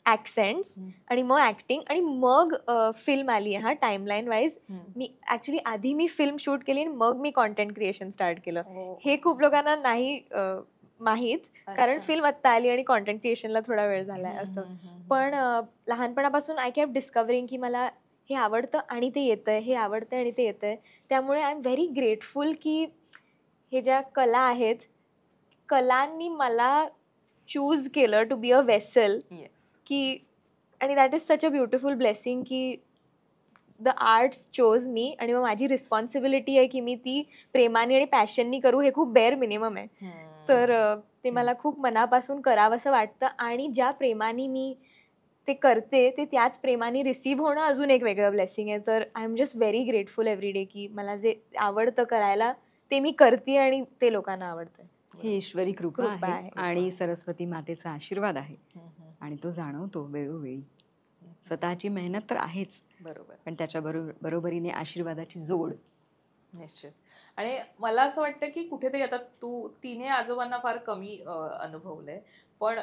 Speaker 1: ॲक्सेंट्स आणि मग ॲक्टिंग आणि मग फिल्म आली आहे. टाईमलाईन वाईज मी ॲक्च्युली आधी मी फिल्म शूट केली आणि मग मी कॉन्टेंट क्रिएशन स्टार्ट केलं. हे खूप लोकांना नाही माहीत, कारण फिल्म आत्ता आली आणि कॉन्टेंट क्रिएशनला थोडा वेळ झालाय असं. पण लहानपणापासून आय केप्ट डिस्कवरिंग की मला हे आवडतं आणि ते येतंय, हे आवडतं आणि ते येतंय. त्यामुळे आय एम व्हेरी ग्रेटफुल की हे ज्या कला आहेत, कलांनी मला चूज केलं टू बी अ वेसल. की आणि that is such a beautiful blessing की द आर्ट्स चोज मी, आणि मग माझी रिस्पॉन्सिबिलिटी आहे की मी ती प्रेमाने आणि पॅशननी करू. हे खूप बेअर मिनिमम आहे. तर ते मला खूप मनापासून करावं असं वाटतं. आणि ज्या प्रेमाने मी ते करते ते त्याच प्रेमाने रिसीव्ह होणं अजून एक वेगळं ब्लेसिंग आहे. तर I am just very grateful every day की मला जे आवडतं करायला ते मी करते आणि ते लोकांना आवडतं.
Speaker 2: ही ईश्वरी कृपा आहे आणि सरस्वती मातेचा आशीर्वाद आहे आणि तो जाणवतो वेळोवेळी. स्वतःची मेहनत तर आहेच, बरोबर, पण त्याच्या बरोबरीने आशीर्वादाची जोड.
Speaker 4: निश्चित. आणि मला असं वाटतं की कुठेतरी आता तू तिने आजोबांना फार कमी अनुभवलंय, पण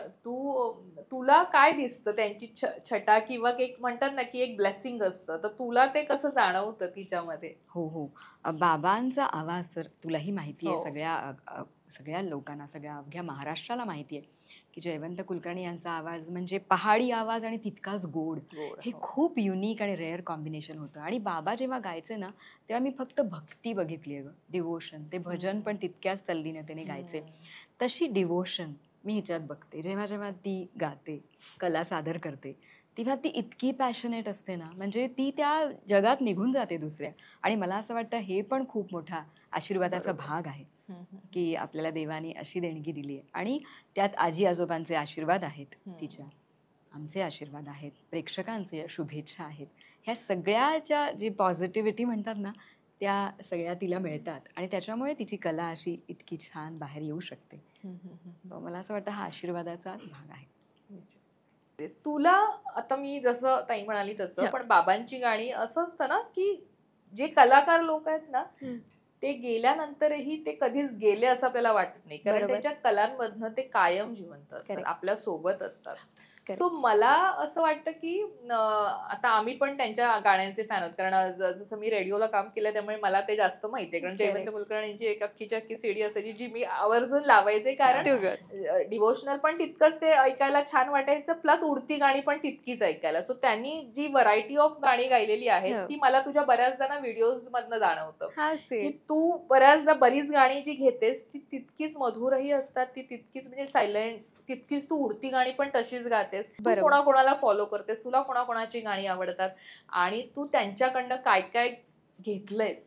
Speaker 4: तुला काय दिसतं त्यांची छटा किंवा एक म्हणतात ना की एक ब्लेसिंग असतं, तर तुला ते कसं जाणवतं तिच्यामध्ये?
Speaker 2: हो, बाबांचा आवाज तर तुलाही माहिती आहे, सगळ्या लोकांना, सगळ्या अवघ्या महाराष्ट्राला माहिती आहे की जयवंत कुलकर्णी यांचा आवाज म्हणजे पहाडी आवाज आणि तितकाच गोड. हे खूप युनिक आणि रेअर कॉम्बिनेशन होतं. आणि बाबा जेव्हा गायचे ना तेव्हा मी फक्त भक्ती बघितली आहे, डिवोशन. ते भजन पण तितक्याच तल्लीनतेने गायचे. तशी डिवोशन मी ह्याच्यात बघते. जेव्हा जेव्हा ती गाते, कला सादर करते, तेव्हा ती इतकी पॅशनेट असते ना, म्हणजे ती त्या जगात निघून जाते दुसऱ्या. आणि मला असं वाटतं हे पण खूप मोठा आशीर्वादाचा भाग आहे की आपल्याला देवाने अशी देणगी दिली आहे. आणि त्यात आजी आजोबांचे आशीर्वाद आहेत तिच्या, आमचे आशीर्वाद आहेत, प्रेक्षकांचे शुभेच्छा आहेत. ह्या सगळ्याच्या जी पॉझिटिव्हिटी म्हणतात ना, त्या सगळ्या तिला मिळतात आणि त्याच्यामुळे तिची कला अशी इतकी छान बाहेर येऊ शकते. सो मला असं वाटतं हा आशीर्वादाचाच भाग आहे.
Speaker 4: तुला आता मी जसं ताई म्हणाली तसं, पण बाबांची गाणी असं असतं ना की जे कलाकार लोक आहेत ना ते गेल्यानंतरही ते कधीच गेले असं आपल्याला वाटत नाही, कारण त्यांच्या कलांमधनं ते कायम जिवंत असतात, आपल्या सोबत असतात. सो मला असं वाटतं की आता आम्ही पण त्यांच्या गाण्यांचे फॅन आहोत, कारण जसं मी रेडिओला काम केलं त्यामुळे मला ते जास्त माहिती आहे. कारण जयवंत कुलकर्णींची एक अख्खीची सीडी असायची जी मी आवर्जून लावायचे, कारण डिव्होशनल पण तितकंच ते ऐकायला छान वाटायचं, प्लस उडती गाणी पण तितकीच ऐकायला. सो त्यांनी जी व्हरायटी ऑफ गाणी गायलेली आहेत ती मला तुझ्या बऱ्याचदा ना व्हिडिओज मधनं जाणवतं की तू बऱ्याचदा बरीच गाणी जी घेतेस ती तितकीच मधुरही असतात, ती तितकीच म्हणजे सायलेंट, तितकीच तू उडती गाणी पण तशीच गातेस. तू कोणाकोणाला फॉलो करतेस, तुला कोणाकोणाची गाणी आवडतात आणि तू त्यांच्याकडनं काय काय घेतलंयस?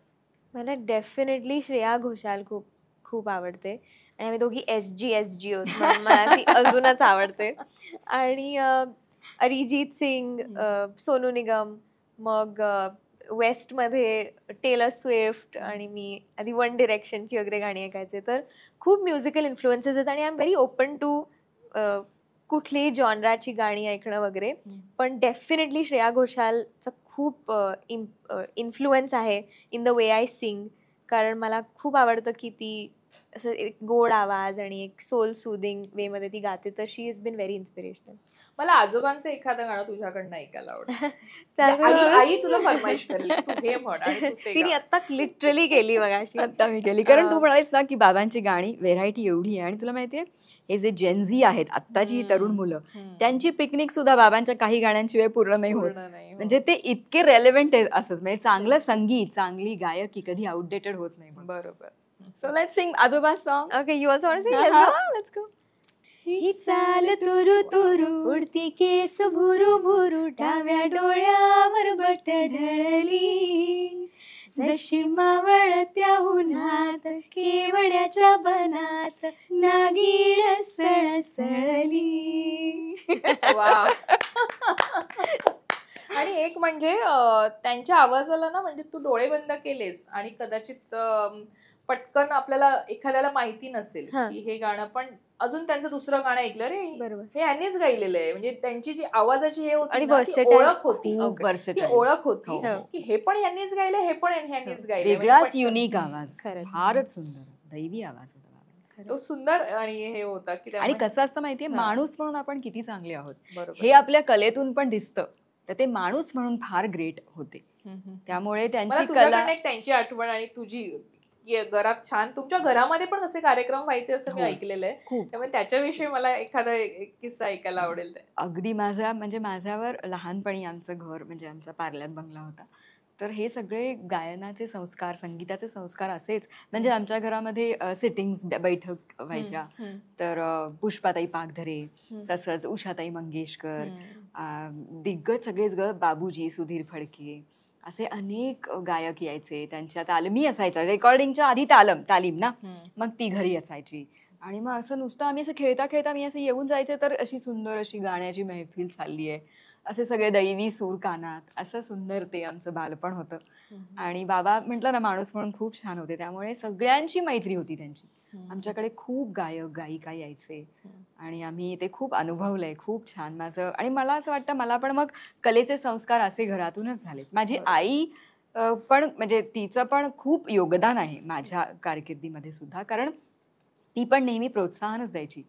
Speaker 1: मला डेफिनेटली श्रेया घोषाल खूप खूप आवडते आणि आम्ही दोघी SG होत, मला ती अजूनच आवडते. आणि अरिजित सिंग, सोनू निगम, मग वेस्टमध्ये टेलर स्विफ्ट, आणि मी आधी वन डिरेक्शनची वगैरे गाणी ऐकायचे. तर खूप म्युझिकल इन्फ्लुएन्सेस आहेत आणि I am very open to कुठलीही जॉनराची गाणी ऐकणं वगैरे. पण डेफिनेटली श्रेया घोषालचं खूप इन्फ्लुएन्स आहे in the way I sing, कारण मला खूप आवडतं की ती असं एक गोड आवाज आणि एक सोल सुदिंग वेमध्ये ती गाते. तर शी इज बीन व्हेरी इन्स्पिरेशनल.
Speaker 4: मला आजोबांचं एखादं गाणं तुझ्याकडनं ऐकायला आवडतं. आई तुला फरमाईश करेल तू हे म्हण, आणि
Speaker 1: तिने आता लिटरली केली बघा,
Speaker 2: आता मी केली. कारण तू म्हणालीस ना की बाबांची गाणी व्हेरायटी एवढी आहे, आणि तुला माहितीये हे जे जेनझी आहेत आत्ताची ही तरुण मुलं, त्यांची पिकनिक सुद्धा बाबांच्या काही गाण्यांशिवाय पूर्ण नाही होत. म्हणजे ते इतके रेलेव्हंट आहे. असंच म्हणजे चांगलं संगीत, चांगली गायकी कधी आउटडेटेड होत नाही.
Speaker 4: बरोबर.
Speaker 2: सो लेट्स सिंग आजोबा song.
Speaker 1: Okay, you also want to sing? Let's go.
Speaker 5: ही चाल तुरु तुरु उडती केस भुरु भुरु, डाव्या डोळ्यावर बट ढळली, जशी मावळत्या उन्हात केवड्याच्या बनात नागिण सळसळली.
Speaker 4: वा. आणि एक म्हणजे त्यांच्या आवाजाला ना, म्हणजे तू डोळे बंद केलेस आणि कदाचित पटकन आपल्याला एखाद्याला माहिती नसेल की हे गाणं, पण अजून त्यांचं दुसरं गाणं ऐकलं, रे हे यांनीच गायलेलं आहे. म्हणजे त्यांची जी आवाजाची हे होती ना, ती ओळख होती, ती ओळख होती की हे पण यांनीच गायलं, हे पण यांनीच गायलं.
Speaker 2: वेगळाच युनिक आवाज, फारच सुंदर, दैवी आवाज होता.
Speaker 4: तो सुंदर आणि हे होता की.
Speaker 2: आणि कसं असतं माहितीये, माणूस म्हणून आपण किती चांगले आहोत हे आपल्या कलेतून पण दिसतं. तर ते माणूस म्हणून फार ग्रेट होते. त्यामुळे त्यांची कला,
Speaker 4: त्यांची आठवण आणि तुझी घरात छान, तुमच्या घरामध्ये पण असे कार्यक्रम व्हायचे असं मी ऐकलेलं आहे खूप. त्यामुळे त्याच्याविषयी मला एखादा किस्सा ऐकायला आवडेल.
Speaker 2: अगदी माझ्यावर लहानपणी आमचं घर म्हणजे आमचा पार्ल्यात बंगला होता. तर हे सगळे गायनाचे संस्कार, संगीताचे संस्कार असेच. म्हणजे आमच्या घरामध्ये सिटिंग्स, बैठक व्हायच्या. तर पुष्पाताई पागधरे, तसंच उषाताई मंगेशकर, दिग्गज सगळेच बाबूजी, सुधीर फडके, असे अनेक गायक यायचे. त्यांच्या तालमी असायच्या, रेकॉर्डिंगच्या आधी तालीम ना, मग ती घरी असायची. आणि मग असं नुसतं आम्ही असं खेळता मी असं येऊन जायचे, तर अशी सुंदर अशी गाण्याची महफिल चालली आहे, असे सगळे दैवी सूर कानात, असं सुंदर ते आमचं बालपण होतं. आणि बाबा म्हटलं ना, माणूस म्हणून खूप छान होते. त्यामुळे सगळ्यांची मैत्री होती त्यांची. आमच्याकडे खूप गायक गायिका यायचे आणि आम्ही ते खूप अनुभवलंय. खूप छान माझं. आणि मला असं वाटतं, मला पण मग कलेचे संस्कार असे घरातूनच झाले. माझी आई पण म्हणजे तिचं पण खूप योगदान आहे माझ्या कारकिर्दीमध्ये सुद्धा, कारण ती पण नेहमी प्रोत्साहनच द्यायची.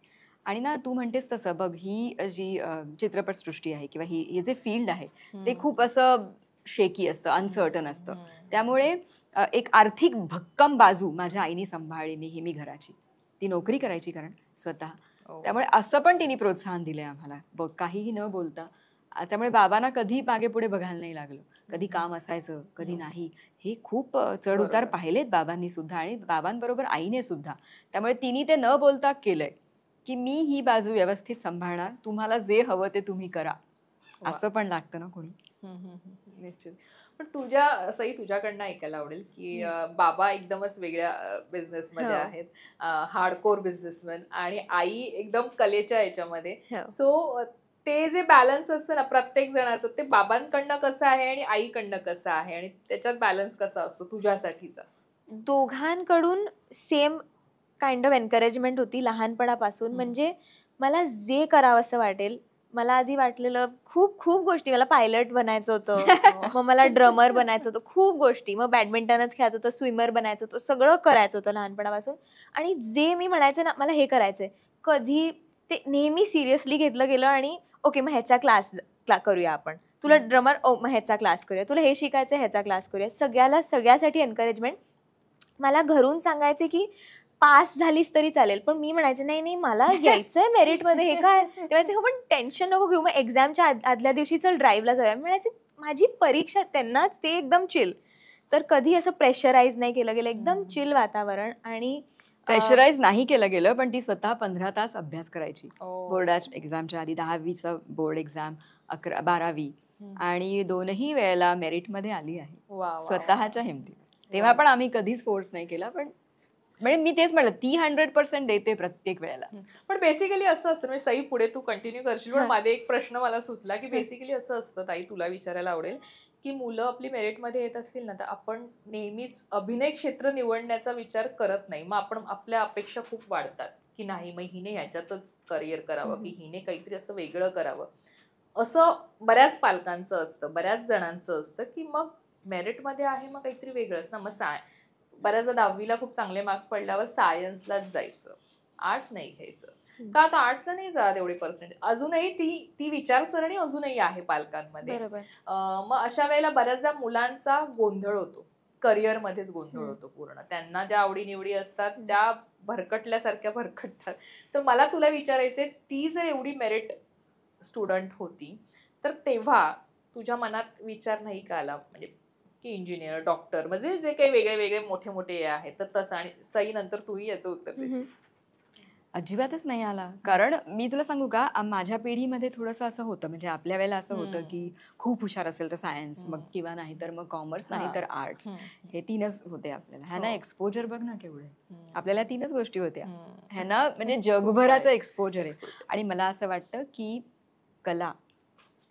Speaker 2: आणि ना, तू म्हणतेस तसं बघ, ही जी चित्रपटसृष्टी आहे किंवा हे जे फील्ड आहे ते खूप असं शेकी असतं, अनसर्टन असतं. त्यामुळे एक आर्थिक भक्कम बाजू माझ्या आईने सांभाळली नेहमी घराची. ती नोकरी करायची कारण स्वतः. त्यामुळे असं पण तिने प्रोत्साहन दिलंय आम्हाला, बघ, काहीही न बोलता. त्यामुळे बाबांना कधी मागे पुढे बघायला नाही लागलं. कधी काम असायचं, कधी नाही. हे खूप चढ उतार पाहिलेत बाबांनी सुद्धा आणि बाबांबरोबर आईने सुद्धा. त्यामुळे तिने ते न बोलता केलंय की मी ही बाजू व्यवस्थित सांभाळणार, तुम्हाला जे हवं ते तुम्ही करा. असं पण लागतं ना कोणी.
Speaker 4: निश्चित. पण तुझ्याकडनं ऐकायला आवडेल की बाबा एकदमच वेगळ्या बिझनेसमध्ये आहेत, हार्डकोर बिझनेसमॅन, आणि आई एकदम कलेच्या याच्यामध्ये. सो ते जे बॅलन्स असतं ना प्रत्येक जणाचं, ते बाबांकडनं कसं आहे आणि आईकडनं कसं आहे, आणि त्याच्यात बॅलन्स कसा असतो तुझ्यासाठीचा?
Speaker 1: दोघांकडून सेम काइंड ऑफ एनकरेजमेंट होती लहानपणापासून. म्हणजे मला जे करावं असं वाटेल, मला आधी वाटलेलं खूप खूप गोष्टी, मला पायलट बनायचं होतं, मग मला ड्रमर बनायचं होतं, खूप गोष्टी, मग बॅडमिंटनच खेळायचं होतं, स्विमर बनायचं होतं, सगळं करायचं होतं लहानपणापासून. आणि जे मी म्हणायचे ना मला हे करायचंय, कधी ते नेहमी सिरियसली घेतलं गेलं. आणि ओके, मग ह्याचा क्लास करूया आपण, तुला ड्रमर, मग ह्याचा क्लास करूया, तुला हे शिकायचं ह्याचा क्लास करूया. सगळ्यासाठी एनकरेजमेंट. मला घरून सांगायचे की पास झालीस तरी चालेल, पण मी म्हणायचे नाही मला यायचंय मेरिटमध्ये. हे काय? ते म्हणायचे हो पण टेन्शन नको घेऊ, मग एक्झामच्या आदल्या दिवशी चल ड्राईव्हला जाऊया. म्हणायचे माझी परीक्षा, त्यांनाच ते एकदम चिल. तर कधी असं प्रेशराईज नाही केलं गेलं, एकदम चिल वातावरण. आणि
Speaker 2: प्रेशराईज नाही केलं गेलं, पण ती स्वतः 15 तास अभ्यास करायची बोर्डाच्या एक्झामच्या आधी. 10वीचा बोर्ड एक्झाम, 12वी, आणि 2ही वेळेला मेरिटमध्ये आली आहे स्वतःच्या हिमतीत. तेव्हा पण आम्ही कधीच फोर्स नाही केला. पण म्हणजे मी तेच म्हणलं, ती 100% देते प्रत्येक वेळेला.
Speaker 4: पण बेसिकली असं असतं, म्हणजे सई पुढे तू कंटिन्यू करशील, पण मध्ये एक प्रश्न मला सुचला की बेसिकली असं असतं ताई, तुला विचारायला आवडेल की मुलं आपली मेरिटमध्ये येत असतील ना, तर आपण नेहमीच अभिनय क्षेत्र निवडण्याचा विचार करत नाही. मग आपण आपल्या अपेक्षा खूप वाढतात की नाही, मग हिने ह्याच्यातच करिअर करावं, की हिने काहीतरी असं वेगळं करावं. असं बऱ्याच पालकांचं असतं, बऱ्याच जणांचं असतं की मग मेरिटमध्ये आहे मग काहीतरी वेगळंच ना, मग बऱ्याचदा 10वीला खूप चांगले मार्क्स पडल्यावर सायन्सलाच जायचं, आर्ट्स नाही घ्यायचं. का आता आर्ट्सला नाही जात एवढे पर्सेंटेज. अजूनही ती विचारसरणी अजूनही आहे पालकांमध्ये. मग अशा वेळेला बऱ्याचदा मुलांचा गोंधळ होतो, करिअरमध्येच गोंधळ होतो पूर्ण. त्यांना ज्या आवडीनिवडी असतात त्या भरकटल्यासारख्या भरकटतात. तर मला तुला विचारायचंय, ती जर एवढी मेरिट स्टुडंट होती, तर तेव्हा तुझ्या मनात विचार नाही का आला, म्हणजे की इंजिनियर, डॉक्टर, म्हणजे जे काही वेगळे वेगळे मोठे मोठे आहेत, तर तसं? आणि सई नंतर तूही याचं उत्तर देशील.
Speaker 2: अजिबातच नाही आला. कारण मी तुला सांगू का, माझ्या पिढीमध्ये थोडंसं असं होतं, म्हणजे आपल्या वेळेला असं होतं की खूप हुशार असेल तर सायन्स, मग किंवा नाही तर मग कॉमर्स, नाही तर आर्ट्स, हे 3च होते आपल्याला. ह्यांना एक्सपोजर बघ ना केवढे, आपल्याला 3च गोष्टी होत्या. ह्यांना म्हणजे जगभराचं एक्सपोजर आहे. आणि मला असं वाटतं की कला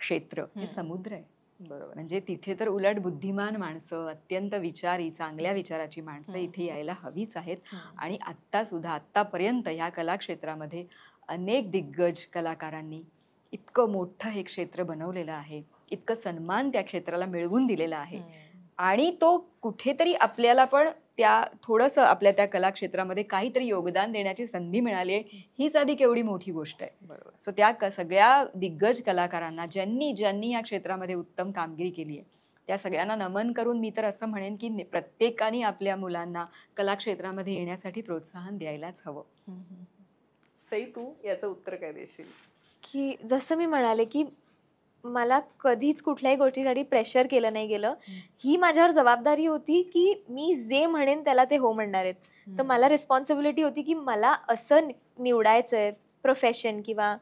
Speaker 2: क्षेत्र हे समुद्र आहे.
Speaker 4: बरोबर.
Speaker 2: म्हणजे तिथे तर उलट बुद्धिमान माणसं, अत्यंत विचारी, चांगल्या विचाराची माणसं इथे यायला हवीच आहेत. आणि आत्तापर्यंत ह्या कला क्षेत्रामध्ये अनेक दिग्गज कलाकारांनी इतकं मोठं हे क्षेत्र बनवलेलं आहे, इतकं सन्मान त्या क्षेत्राला मिळवून दिलेला आहे. आणि तो कुठेतरी आपल्याला पण त्या थोडंसं आपल्या त्या कला क्षेत्रामध्ये काहीतरी योगदान देण्याची संधी मिळाली आहे, हीच आधी केवढी मोठी गोष्ट आहे.
Speaker 4: बरोबर.
Speaker 2: सो त्या सगळ्या दिग्गज कलाकारांना ज्यांनी या क्षेत्रामध्ये उत्तम कामगिरी केली आहे, त्या सगळ्यांना नमन करून मी तर असं म्हणेन की प्रत्येकाने आपल्या मुलांना कला क्षेत्रामध्ये येण्यासाठी प्रोत्साहन द्यायलाच हवं.
Speaker 4: सई, तू याचं उत्तर काय देशील?
Speaker 1: की जसं मी म्हणाले की मला कधीच कुठल्याही गोष्टीसाठी प्रेशर केलं नाही गेलं. ही माझ्यावर जबाबदारी होती की मी जे म्हणेन त्याला ते हो म्हणणार आहेत. तर मला रिस्पॉन्सिबिलिटी होती की मला असं निवडायचंय प्रोफेशन किंवा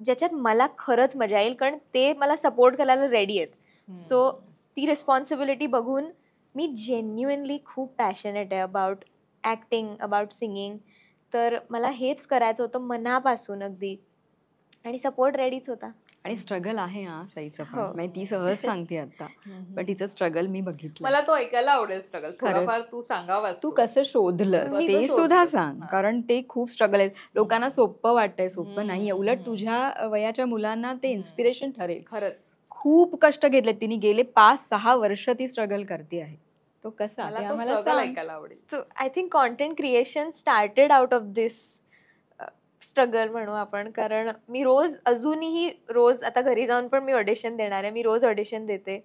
Speaker 1: ज्याच्यात मला खरंच मजा येईल, कारण ते मला सपोर्ट करायला रेडी आहेत. सो ती रिस्पॉन्सिबिलिटी बघून मी जेन्युइनली खूप पॅशनेट आहे अबाउट ॲक्टिंग, अबाउट सिंगिंग. तर मला हेच करायचं होतं मनापासून अगदी, आणि सपोर्ट रेडीच होता.
Speaker 2: आणि स्ट्रगल आहे हा सईचं पण,
Speaker 1: हो.
Speaker 2: म्हणजे ती सहज सांगते आता, पण तिचं स्ट्रगल मी बघितलं.
Speaker 4: मला तो ऐकायला आवडेल स्ट्रगल. थोडाफार
Speaker 2: खरंच.
Speaker 4: तू सांगावास.
Speaker 2: तू कसं शोधलंस
Speaker 1: मी
Speaker 2: ते
Speaker 4: कसं
Speaker 2: सुद्धा
Speaker 4: शोधलंस?
Speaker 2: सांग,
Speaker 4: हां.
Speaker 2: कारण ते खूप स्ट्रगल आहे. लोकांना सोपं वाटतंय, सोपं नाही. उलट तुझ्या वयाच्या मुलांना ते इन्स्पिरेशन ठरेल.
Speaker 4: खरंच
Speaker 2: खूप कष्ट घेतलेत तिने, गेले 5-6 वर्ष ती स्ट्रगल करते आहे. तो कसा
Speaker 4: मला
Speaker 2: ते
Speaker 4: तो
Speaker 2: आम्हाला
Speaker 4: स्ट्रगल
Speaker 2: सांग.
Speaker 4: ऐकायला आवडेल.
Speaker 1: So I think content creation started out of this struggle म्हणू आपण. कारण मी अजूनही रोज आता घरी जाऊन पण मी ऑडिशन देणार आहे. मी रोज ऑडिशन देते.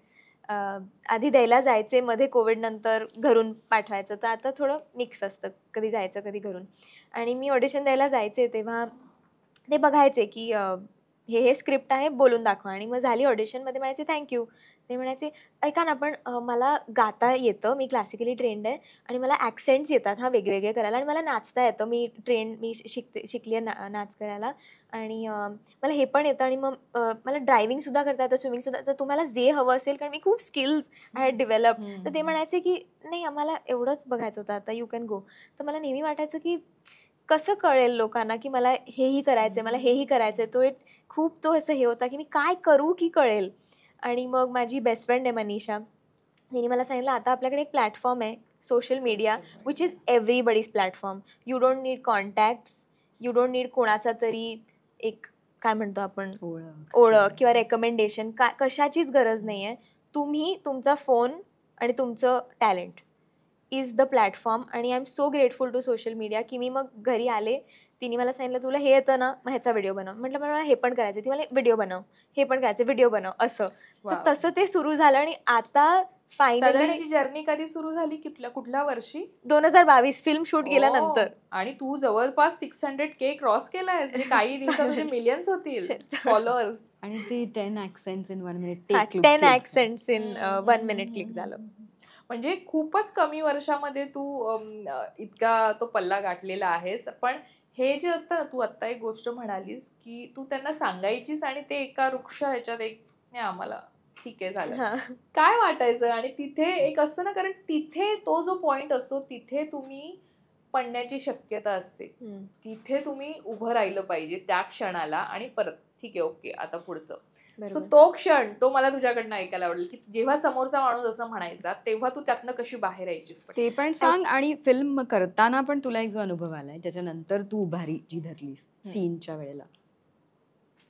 Speaker 1: आधी द्यायला जायचे, मध्ये कोविड नंतर घरून पाठवायचं, तर आता थोडं मिक्स असतं, कधी जायचं कधी घरून. आणि मी ऑडिशन द्यायला जायचे तेव्हा ते बघायचे की हे स्क्रिप्ट आहे, बोलून दाखवा. आणि मग झाली ऑडिशनमध्ये म्हणायचे थँक्यू. ते म्हणायचे ऐका ना, पण मला गाता येतं, मी क्लासिकली ट्रेंड आहे, आणि मला ॲक्सेंट्स येतात वेगवेगळे करायला, आणि मला नाचता येतं, मी शिकली आहे नाच करायला, आणि मला हे पण येतं, आणि मग मला ड्रायव्हिंगसुद्धा करता येतं, स्विमिंगसुद्धा. तर तुम्हाला जे हवं असेल, कारण मी खूप स्किल्स आय डेव्हलप. तर ते म्हणायचे की नाही, आम्हाला एवढंच बघायचं होतं, आता यू कॅन गो. तर मला नेहमी वाटायचं की कसं कळेल लोकांना की मला हेही करायचं आहे, मला हेही करायचं आहे. तो असं हे होता की मी काय करू की कळेल. आणि मग माझी बेस्ट फ्रेंड आहे मनीषा, तिने मला सांगितलं आता आपल्याकडे एक प्लॅटफॉर्म आहे social media, which is everybody's platform. You don't need contacts, you don't need कोणाचा तरी एक काय म्हणतो आपण ओळख किंवा रेकमेंडेशन, कशाचीच गरज नाही आहे. तुम्ही तुमचा फोन आणि तुमचं टॅलेंट इज द प्लॅटफॉर्म. आणि I am so grateful to social media की मी मग घरी आले, तिने मला सांगितलं तुला हे येतं ना, मग ह्याचा व्हिडिओ बनव. म्हटलं मला हे पण करायचं. ती मला व्हिडिओ बनव, हे पण करायचं, व्हिडिओ बनव, असं. तर तसं ते सुरू झालं. आणि आता फायनली
Speaker 4: जर्नी कधी सुरू झाली, कुठल्या वर्षी?
Speaker 1: 2022 फिल्म शूट केल्यानंतर.
Speaker 4: आणि तू जवळपास 600K क्रॉस केलायस, म्हणजे काही दिवसात तुझे मिलियन्स होतील फॉलोअर्स.
Speaker 2: आणि ते 10 accents in 1 minute.
Speaker 1: 10 accents in 1 minute click झालं.
Speaker 4: म्हणजे खूपच कमी वर्षामध्ये तू इतका तो पल्ला गाठलेला आहेस. पण हे जे असतं ना, तू आत्ता एक गोष्ट म्हणालीस की तू त्यांना सांगायचीस, आणि ते एका वृक्ष ह्याच्यात एक नाही आम्हाला ठीक आहे झालं, काय वाटायचं. आणि तिथे एक असतं ना, कारण तिथे तो जो पॉइंट असतो, तिथे तुम्ही पडण्याची शक्यता असते. तिथे तुम्ही उभं राहिलं पाहिजे त्या क्षणाला, आणि परत ठीक आहे, ओके, आता पुढचं. सो तो क्षण, तो मला तुझ्याकडनं ऐकायला आवडेल की जेव्हा समोरचा माणूस असं म्हणायचा, तेव्हा तू त्यातनं कशी बाहेर यायचीस.
Speaker 2: ते पण सांग. आणि फिल्म करताना पण तुला एक जो अनुभव आलाय, त्याच्यानंतर तू उभारी जी धरलीस सीनच्या वेळेला,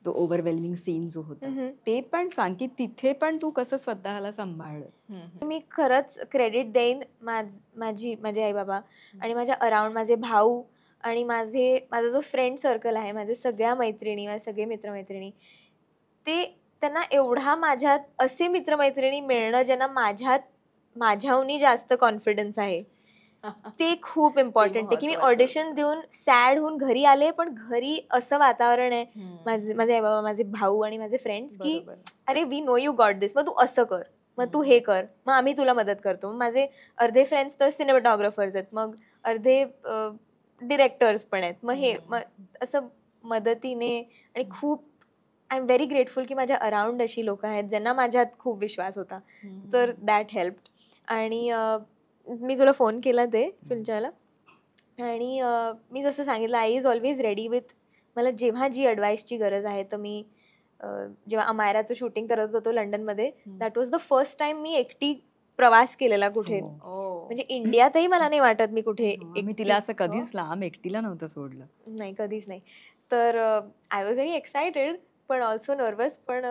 Speaker 2: तो ओव्हरवेल्मिंग सीन जो होता, ते पण सांग की तिथे पण तू कसं स्वतःला सांभाळलंस.
Speaker 1: मी खरंच क्रेडिट देईन माझे आई बाबा आणि माझ्या अराउंड माझे भाऊ आणि माझा जो फ्रेंड सर्कल आहे, माझे सगळ्या मैत्रिणी, माझे सगळे मित्रमैत्रिणी, त्यांना एवढा माझ्यात असे मित्रमैत्रिणी मिळणं ज्यांना माझ्याहूनही जास्त कॉन्फिडन्स आहे, ते खूप इम्पॉर्टंट आहे. की मी ऑडिशन देऊन सॅड होऊन घरी आले, पण घरी असं वातावरण आहे, माझे आई बाबा, माझे भाऊ आणि माझे फ्रेंड्स, की अरे वी नो यू गॉट दिस, मग तू असं कर, मग तू हे कर, मग आम्ही तुला मदत करतो. माझे अर्धे फ्रेंड्स तर सिनेमॅटोग्राफर्स आहेत, मग अर्धे डिरेक्टर्स पण आहेत, मग असं मदतीने. आणि खूप आय एम व्हेरी ग्रेटफुल की माझ्या अराउंड अशी लोक आहेत ज्यांना माझ्यात खूप विश्वास होता, तर दॅट हेल्प्ड. आणि मी तुला फोन केला ते फिल्मच्याला, आणि मी जसं सांगितलं, I is always ready with, मला जेव्हा जी ॲडवाईसची गरज आहे तर मी जेव्हा अमायराचं शूटिंग करत होतो लंडनमध्ये, that was the first time मी एकटी प्रवास केलेला कुठे. म्हणजे इंडियातही मला नाही वाटत मी कुठे
Speaker 2: मी तिला असं कधीच लांब एकटीला नव्हतं सोडलं.
Speaker 1: नाही, कधीच नाही. तर आय वॉज व्हेरी एक्सायटेड पण ऑल्सो नर्वस. पण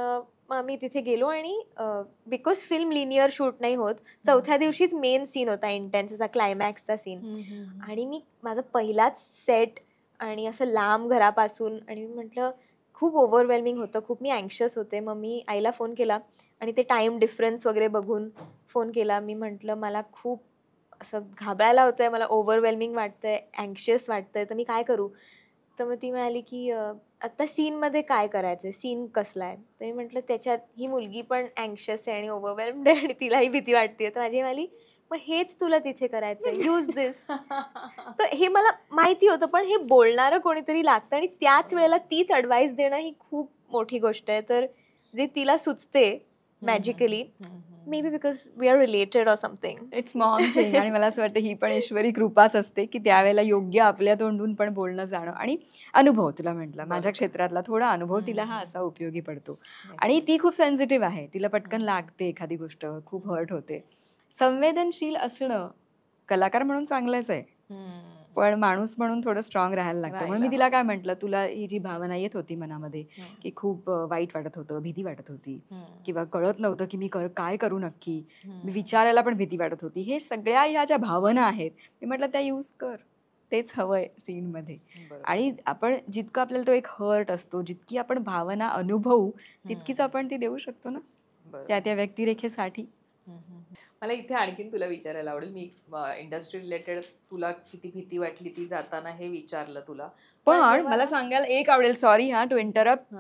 Speaker 1: आम्ही तिथे गेलो आणि बिकॉज फिल्म लिनियर शूट नाही होत, चौथ्या दिवशीच मेन सीन होता, इंटेन्स असा क्लायमॅक्सचा सीन. आणि मी माझा पहिलाच सेट आणि असं लांब घरापासून, आणि मी म्हटलं खूप ओव्हरवेल्मिंग होतं, खूप मी अँक्शियस होते. मग मी आईला फोन केला आणि ते टाईम डिफरन्स वगैरे बघून फोन केला. मी म्हटलं मला खूप असं घाबरायला होतं आहे, मला ओव्हरवेल्मिंग वाटतं आहे, अँक्शियस वाटतं आहे, तर मी काय करू. तर मग ती म्हणाली की आत्ता सीनमध्ये काय करायचं आहे, सीन कसला आहे. तर मी म्हटलं त्याच्यात ही मुलगी पण अँक्शियस आहे आणि ओव्हरवेल्म्ड आहे आणि तिलाही भीती वाटते. तर माझी म्हणाली मग हेच तुला तिथे करायचं आहे, यूज दिस. तर हे मला माहिती होतं, पण हे बोलणारं कोणीतरी लागतं आणि त्याच वेळेला तीच ॲडवाईस देणं ही खूप मोठी गोष्ट आहे. तर जे तिला सुचते magically, maybe because we are related or something,
Speaker 2: it's mom thing. आणि मला असं वाटतं ही पण ईश्वरी कृपाच असते की त्यावेळेला योग्य आपल्या तोंडून पण बोलणं जाणं. आणि अनुभव, तुला म्हटलं माझ्या क्षेत्रातला थोडा अनुभव तिला हा असा उपयोगी पडतो. आणि ती खूप सेन्सिटिव्ह आहे, तिला पटकन लागते एखादी गोष्ट, खूप हर्ट होते. संवेदनशील असणं कलाकार म्हणून चांगलंच आहे, पण माणूस म्हणून थोडं स्ट्रॉंग राहायला लागतं. म्हणून मी तिला काय म्हटलं, तुला ही जी भावना येत होती मनामध्ये की खूप वाईट वाटत होतं, भीती वाटत होती, किंवा कळत नव्हतं की मी काय करू नक्की, मी विचारायला पण भीती वाटत होती, हे सगळ्या ह्या ज्या भावना आहेत, मी म्हटलं त्या यूज कर, तेच हवंय सीनमध्ये. आणि आपण जितकं आपल्याला तो एक हर्ट असतो, जितकी आपण भावना अनुभवू तितकीच आपण ती देऊ शकतो ना त्या व्यक्तिरेखेसाठी.
Speaker 4: मला इथे आणखीन तुला विचारायला आवडेल, मी इंडस्ट्री रिलेटेड तुला किती भीती वाटली ती जाताना हे विचारलं तुला,
Speaker 2: पण मला सांगायला एक आवडेल, सॉरी टू इंटरप्ट,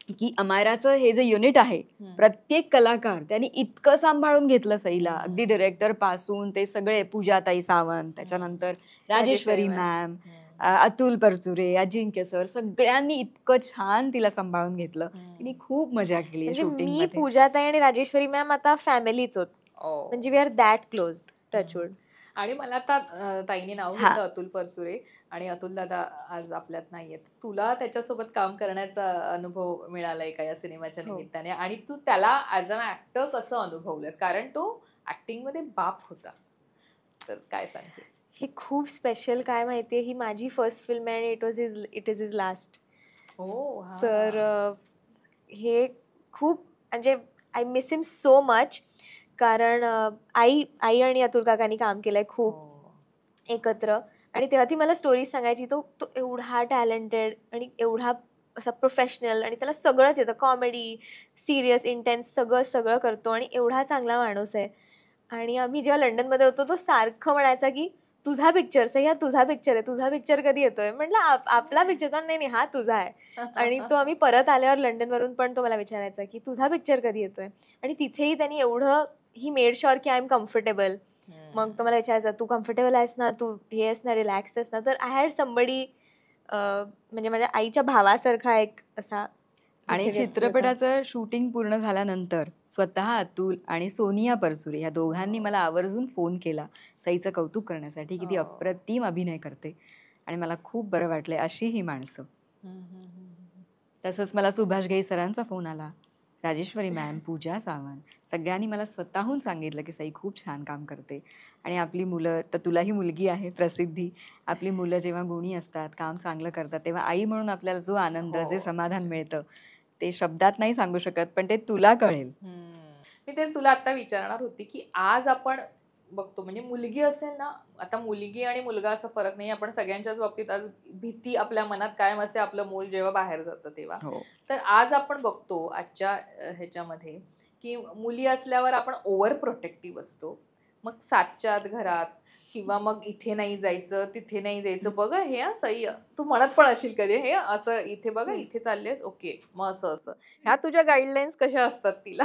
Speaker 2: की अमायराचं हे जे युनिट आहे, प्रत्येक कलाकार त्यांनी इतकं सांभाळून घेतलं सईला, अगदी डिरेक्टर पासून ते सगळे, पूजाताई सावंत, त्याच्यानंतर राजेश्वरी मॅम, अतुल परचुरे, अजिंक्य सर, सगळ्यांनी इतकं छान तिला सांभाळून घेतलं. तिने खूप मजा केली शूटिंग.
Speaker 1: मी, पूजाताई आणि राजेश्वरी मॅम आता फॅमिलीच होत, म्हणजे we are that close, touchwood.
Speaker 4: आणि मला आता ताईने नाव घेतलं अतुल परचुरे, आणि अतुल दादा आज आपल्यात नाहीयेत. तुला त्याच्यासोबत काम करण्याचा अनुभव मिळालाय का या सिनेमाच्या निमित्ताने, आणि तू त्याला ऍज अन ऍक्टर कसं अनुभवलंस, कारण तो ऍक्टिंग मध्ये बाप होता, तर काय सांगते.
Speaker 1: हे खूप स्पेशल, काय माहितीये, ही माझी फर्स्ट फिल्म आहे आणि इट इज हिज लास्ट. तर हे खूप, म्हणजे I miss him so much, कारण आई आणि अतुल काकांनी काम केलंय खूप एकत्र. आणि तेव्हा ती मला स्टोरीज सांगायची, तो एवढा टॅलेंटेड आणि एवढा असा प्रोफेशनल, आणि त्याला सगळंच येतं, कॉमेडी, सिरियस, इंटेन्स, सगळं करतो, आणि एवढा चांगला माणूस आहे. आणि आम्ही जेव्हा लंडनमध्ये होतो, तो सारखं म्हणायचा की तुझा पिक्चर आहे, हा तुझा पिक्चर आहे, तुझा पिक्चर कधी येतोय. म्हटलं आपला पिक्चर तर नाही, हा तुझा आहे. आणि तो आम्ही परत आल्यावर लंडनवरून पण तो मला विचारायचा की तुझा पिक्चर कधी येतोय. आणि तिथेही त्यांनी एवढं ही मेड शुअर की आय एम कम्फर्टेबल. मग तो मला विचारायचा, तू कम्फर्टेबल आहेस ना, तू हे आहेस ना, रिलॅक्स आहेस ना. तर आय हॅड समबडी, म्हणजे माझ्या आईच्या भावासारखा एक असा.
Speaker 2: आणि चित्रपटाचं शूटिंग पूर्ण झाल्यानंतर स्वतः अतुल आणि सोनिया परचुरे या दोघांनी मला आवर्जून फोन केला सईचं कौतुक करण्यासाठी, की ती अप्रतिम अभिनय करते आणि मला खूप बरं वाटलंय अशी ही माणसं. तसंच मला सुभाष घई सरांचा फोन आला, राजेश्वरी मॅम, पूजा सावंत, सगळ्यांनी मला स्वतःहून सांगितलं की सई खूप छान काम करते. आणि आपली मुलं, तर तुलाही मुलगी आहे प्रसिद्धी, आपली मुलं जेव्हा गुणी असतात, काम चांगलं करतात, तेव्हा आई म्हणून आपल्याला जो आनंद, जे समाधान मिळतं ते शब्दात नाही सांगू शकत, पण ते तुला कळेल.
Speaker 4: मी तेच तुला आता विचारणार होती की आज आपण बघतो, म्हणजे मुलगी असेल ना, आता मुलगी आणि मुलगा असा फरक नाही, आपण सगळ्यांच्याच बाबतीत आज भीती आपल्या मनात कायम असते आपलं मूल जेव्हा बाहेर जातं तेव्हा. तर आज आपण बघतो आजच्या ह्याच्यामध्ये की मुली असल्यावर आपण ओव्हर प्रोटेक्टिव्ह असतो. मग 7च्या आत घरात, किंवा मग इथे नाही जायचं, तिथे नाही जायचं, बघ हे सई, तू म्हणत पण असेल कधी हे असं, इथे बघ, इथे चाललेस, ओके, मग असं ह्या तुझ्या गाईडलाईन्स कशा असतात तिला?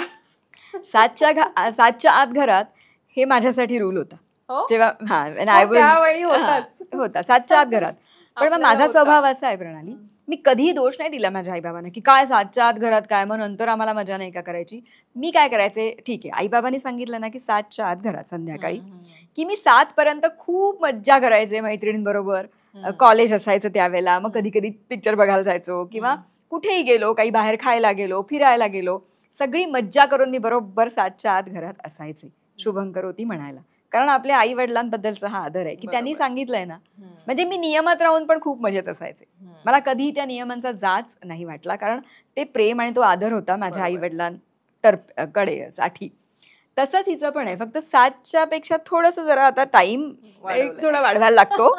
Speaker 2: 7च्या आत घरात हे माझ्यासाठी रूल होता जेव्हा होता 7च्या आत घरात. पण मग माझा स्वभाव असा आहे प्रणाली, मी कधीही दोष नाही दिला माझ्या आईबाबांना की काय 7च्या आत घरात काय, मग नंतर आम्हाला मजा नाही का करायची. मी काय करायचे, ठीक आहे, आईबाबांनी सांगितलं ना की 7च्या आत घरात संध्याकाळी, की मी 7 पर्यंत खूप मज्जा करायचे मैत्रिणींबरोबर, कॉलेज असायचं त्यावेळेला, मग कधी कधी पिक्चर बघायला जायचो किंवा कुठेही गेलो, काही बाहेर खायला गेलो, फिरायला गेलो, सगळी मज्जा करून मी बरोबर 7च्या आत घरात असायचे शुभंकरोती म्हणायला. कारण आपल्या आई वडिलांबद्दलचा हा आदर आहे की त्यांनी सांगितलंय ना. म्हणजे मी नियमात राहून पण खूप मजेत असायचे. मला कधी त्या नियमांचा जाच नाही वाटला, कारण ते प्रेम आणि तो आदर होता माझ्या आई वडिलांकडे साठी. तसंच हिचं पण आहे, फक्त 7च्या पेक्षा थोडंसं जरा आता टाइम थोडा वाढवायला लागतो.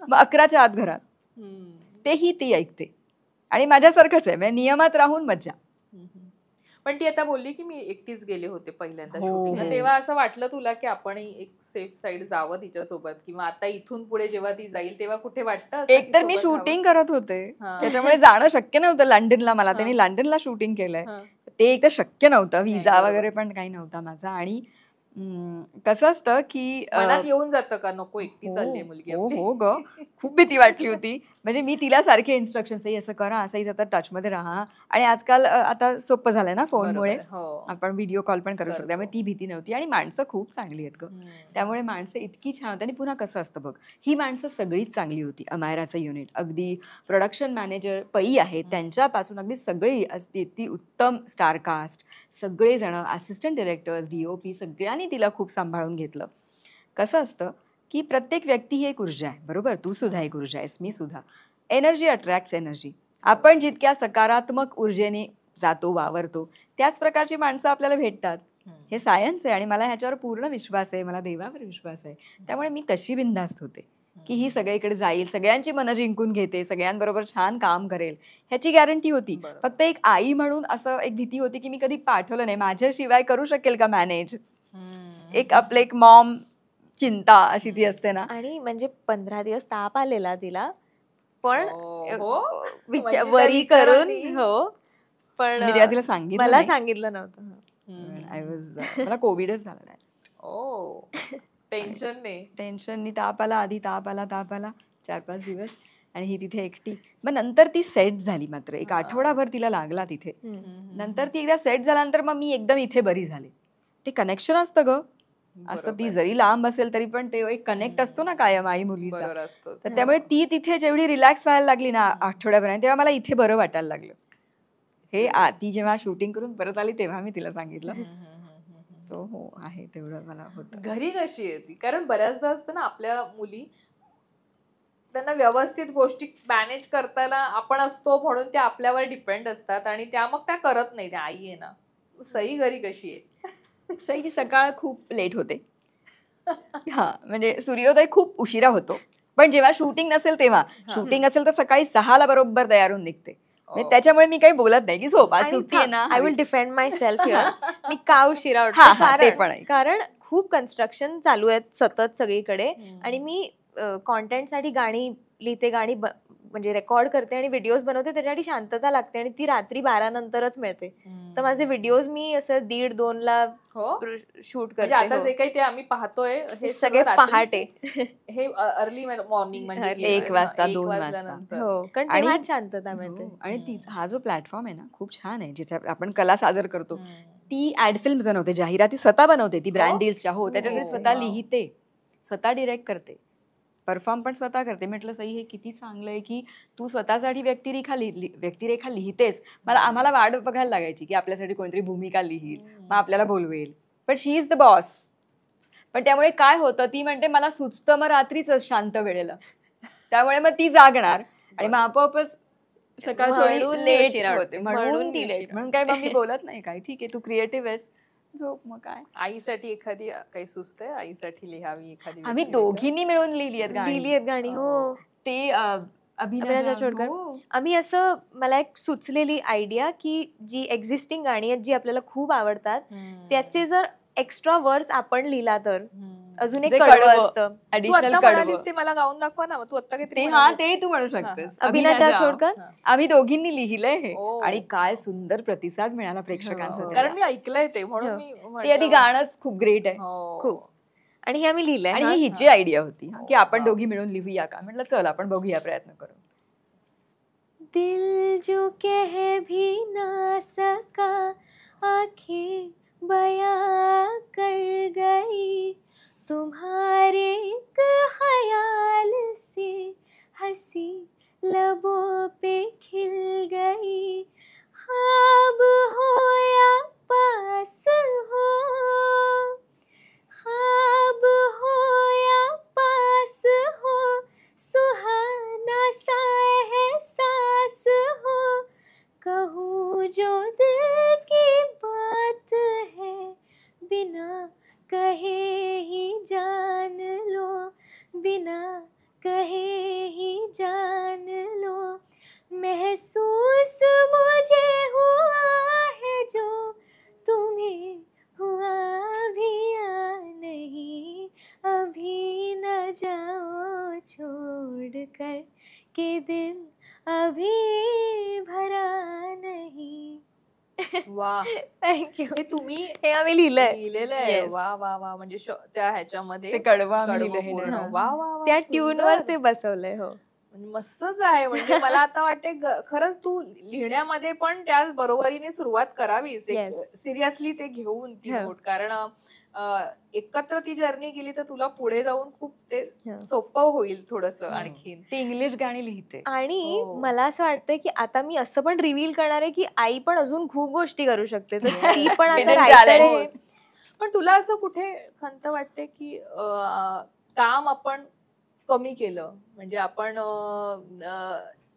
Speaker 2: मग 11च्या आत घरात, तेही ती ऐकते आणि माझ्यासारखंच आहे, म्हणजे नियमात राहून मज्जा.
Speaker 4: पण ती आता बोलली की मी एकटीच गेले होते पहिल्यांदा
Speaker 2: हो,
Speaker 4: शूटिंगला,
Speaker 2: हो.
Speaker 4: तेव्हा असं वाटलं तुला की आपण एक सेफ साईड जावं तिच्यासोबत, किंवा आता इथून पुढे जेव्हा ती जाईल तेव्हा कुठे वाटतं असं
Speaker 2: एक
Speaker 4: की
Speaker 2: तर मी
Speaker 4: सोबत
Speaker 2: शूटिंग करत होते,
Speaker 4: हा.
Speaker 2: त्याच्यामुळे जाणं शक्य नव्हतं लंडनला. मला त्यांनी लंडनला शूटिंग केलंय,
Speaker 4: हा.
Speaker 2: ते एक तर शक्य नव्हतं,
Speaker 4: नाही,
Speaker 2: विजा
Speaker 4: बरोबर.
Speaker 2: वगैरे पण काही नव्हता माझा. आणि कसं असतं की
Speaker 4: मनात येऊन जातं का नको एकटी
Speaker 2: हो,
Speaker 4: चालली मुलगी
Speaker 2: हो
Speaker 4: आपली?
Speaker 2: हो ग, खूप भीती वाटली होती. म्हणजे मी तिला सारखे इन्स्ट्रक्शन्स, असं करा, असंही आता टचमध्ये राहा. आणि आजकाल आता सोपं झालंय ना फोनमुळे,
Speaker 4: बरोबर, हो.
Speaker 2: आपण व्हिडिओ कॉल पण करू शकतो,
Speaker 4: करतो.
Speaker 2: त्यामुळे ती भीती नव्हती. आणि माणसं खूप चांगली आहेत ग, त्यामुळे माणसं इतकी छान होती. आणि पुन्हा कसं असतं बघ, ही माणसं सगळीच चांगली होती. अमायराचं युनिट, अगदी प्रोडक्शन मॅनेजर पई आहेत त्यांच्यापासून अगदी सगळी असते ती उत्तम स्टार कास्ट, सगळेजण, असिस्टंट डिरेक्टर्स, DOP, सगळ्यांनी तिला खूप सांभाळून घेतलं. कसं असतं की प्रत्येक व्यक्ती ही एक ऊर्जा आहे, बरोबर? तू सुद्धा एक ऊर्जा आहेस, मी सुद्धा. Energy attracts energy. आपण जितक्या सकारात्मक ऊर्जेने जातो, वावरतो, त्याच प्रकारची माणसं आपल्याला भेटतात. हे सायन्स आहे आणि मला ह्याच्यावर पूर्ण विश्वास आहे, मला देवावर विश्वास आहे. त्यामुळे मी तशी बिनधास्त होते की ही सगळीकडे जाईल, सगळ्यांची मनं जिंकून घेते, सगळ्यांबरोबर छान काम करेल, ह्याची गॅरंटी होती. फक्त एक आई म्हणून असं एक भीती होती की मी कधी पाठवलं नाही, माझ्याशिवाय करू शकेल का मॅनेज. एक आपलं एक मॉम चिंता अशी ती असते ना.
Speaker 1: आणि म्हणजे 15 दिवस ताप आलेला तिला, पण
Speaker 4: हो? म्हणजे
Speaker 1: वरी
Speaker 4: त्या
Speaker 1: करून
Speaker 4: विचारांनी?
Speaker 1: हो. पण
Speaker 2: मी तेव्हा तिला सांगितलं
Speaker 1: मला
Speaker 2: नाही.
Speaker 1: सांगितलं नव्हतं.
Speaker 2: मला कोविडच झाला नाही.
Speaker 4: ओ, टेन्शन नाही.
Speaker 2: टेन्शननी ताप आला, आधी ताप आला 4-5 दिवस, आणि ही तिथे एकटी. मग नंतर ती सेट झाली, मात्र एक आठवडाभर तिला लागला तिथे. नंतर ती एकदा सेट झाल्यानंतर मग मी एकदम इथे बरी झाले. ते कनेक्शन असतं ग, असं ती जरी लांब असेल तरी पण ते एक कनेक्ट असतो ना कायम आई मुलीचा.
Speaker 4: बरोबर असतं.
Speaker 2: तर त्यामुळे ती तिथे जेवढी रिलॅक्स व्हायला लागली ना आठवड्यापर्यंत, तेव्हा मला इथे बरं वाटायला लागलं. हे ती जेव्हा शूटिंग करून परत आली तेव्हा मी तिला सांगितलं. सो हो, आहे तेवढं मला होतं.
Speaker 4: घरी कशी आहे ती? कारण बऱ्याचदा असतं ना आपल्या मुली, त्यांना व्यवस्थित गोष्टी मॅनेज करताना आपण असतो म्हणून त्या आपल्यावर डिपेंड असतात आणि त्या मग त्या करत नाही. त्या आई आहे ना. सई घरी कशी आहे?
Speaker 2: सईची सकाळ खूप लेट होते. हा, म्हणजे सूर्योदय खूप उशिरा होतो, पण जेव्हा शूटिंग नसेल तेव्हा. शूटिंग असेल तर सकाळी 6ला बरोबर तयारून निघते. म्हणजे त्याच्यामुळे मी काही बोलत नाही की झोप, आज सुट्टी आहे ना.
Speaker 1: I will defend myself here. मी का उशिरा
Speaker 2: ते पण आहे.
Speaker 1: कारण खूप कन्स्ट्रक्शन चालू आहेत सतत सगळीकडे, आणि मी कॉन्टेंटसाठी गाणी लिहिते, गाणी म्हणजे रेकॉर्ड करते आणि व्हिडिओज बनवते, त्याच्यासाठी शांतता लागते आणि ती रात्री 12 नंतरच मिळते. तर माझे व्हिडिओज मी असं 1:30-2ला शूट करते.
Speaker 4: आता जे काही ते आम्ही पाहतोय हे
Speaker 1: सगळे पहाटे,
Speaker 4: हे अर्ली मॉर्निंग, म्हणजे
Speaker 2: 1 वाजता 2 वाजता.
Speaker 1: हो, कारण तेव्हा शांतता मिळते.
Speaker 2: आणि हा जो प्लॅटफॉर्म आहे ना खूप छान आहे, जिथे आपण कला सादर करतो. ती ऍड फिल्म बनवते, जाहिराती स्वतः बनवते, ती ब्रँड डील्सच्या. हो, त्याच्यासाठी स्वतः लिहिते, स्वतः डिरेक्ट करते, परफॉर्म पण स्वतः करते. म्हटलं सई, हे किती चांगलं आहे की तू स्वतःसाठी व्यक्तिरेखा लिहितेस. आम्हाला वाट बघायला लागायची की आपल्यासाठी कोणतरी भूमिका लिहील, मग आपल्याला बोलवेल, पण शी इज द बॉस. पण त्यामुळे काय होतं, ती म्हणते मला सुचतं मग रात्रीच शांत वेळेला, त्यामुळे मग ती जागणार आणि मग आपोआपच सकाळ थोडी लेट होते, म्हणून काय मग मी बोलत नाही, काय ठीक आहे तू क्रिएटिव्ह आहेस, झोप. मग काय,
Speaker 4: आईसाठी एखादी काही सुचतंय, आईसाठी लिहावी एखादी?
Speaker 2: आम्ही दोघींनी मिळून लिहिली आहेत गाणी.
Speaker 1: हो,
Speaker 2: ते
Speaker 1: अभिनया चोडकर. आम्ही असं, मला एक सुचलेली आयडिया की जी एक्झिस्टिंग गाणी आहेत जी आपल्याला खूप आवडतात, त्याचे जर एक्स्ट्रा वर्ड्स आपण लिहिला तर अजून एक कडवं असतं.
Speaker 2: ऍडिशनल कडवं.
Speaker 4: ते मला गाऊन दाखवा ना. तू आता
Speaker 2: ते तू म्हणू शकतेस.
Speaker 1: अभिनया चोडकर.
Speaker 2: आम्ही दोघींनी लिहिलंय हे, आणि काय सुंदर प्रतिसाद मिळाला प्रेक्षकांचा.
Speaker 4: कारण मी ऐकलंय ते, म्हणून मी
Speaker 2: ते आधी गाणंच खूप ग्रेट आहे,
Speaker 1: खूप. आणि हे आम्ही लिहिलंय.
Speaker 2: आणि ही हिची आयडिया होती की आपण दोघी मिळून लिहूया का. म्हटलं चल आपण बघूया, प्रयत्न करू.
Speaker 5: दिल जो कह भी ना सका, आंखें बयां कर गई, तुम्हारे एक ख्याल से कहे ही जान लो, बिना कहे ही जान लो, महसूस मुझे हुआ है जो तुम्हें हुआ भी या नहीं, अभी न जाओ छोड़ कर के दिल अभी भरा नहीं.
Speaker 4: वा,
Speaker 1: थँक्यू.
Speaker 4: हे तुम्ही
Speaker 1: हे आम्ही लिहिलंय
Speaker 4: लिहिलेलं आहे.
Speaker 1: Yes.
Speaker 4: वा वा वा, म्हणजे त्या ह्याच्यामध्ये
Speaker 2: ते कडवं आम्ही
Speaker 4: कडवं
Speaker 2: लिहिलंय.
Speaker 4: पूर्ण.
Speaker 1: हा.
Speaker 4: वा वा वा,
Speaker 1: त्या
Speaker 4: सुंदर.
Speaker 1: ट्यूनवर ते बसवलंय. हो.
Speaker 4: म्हणजे मस्तच आहे. म्हणजे मला आता वाटते खरंच तू लिहिण्यामध्ये पण त्या बरोबरीने सुरुवात करावीस.
Speaker 1: Yes.
Speaker 4: सिरियसली ते घेऊन ती
Speaker 1: हो.
Speaker 4: नोट, कारण एकत्र ती जर्नी गेली तर तुला पुढे जाऊन खूप ते
Speaker 1: हो.
Speaker 4: सोपं होईल थोडस
Speaker 2: हो.
Speaker 4: आणखीन.
Speaker 2: ती इंग्लिश गाणी लिहिते.
Speaker 1: आणि
Speaker 4: हो.
Speaker 1: मला असं वाटतंय की आता मी असं पण रिव्हील करणार आहे की आई पण अजून खूप गोष्टी करू शकते, तर ती पण आता
Speaker 2: Hidden
Speaker 1: writer आहे.
Speaker 2: talents.
Speaker 4: पण तुला असं कुठे खंत वाटते की काम आपण कमी केलं, म्हणजे आपण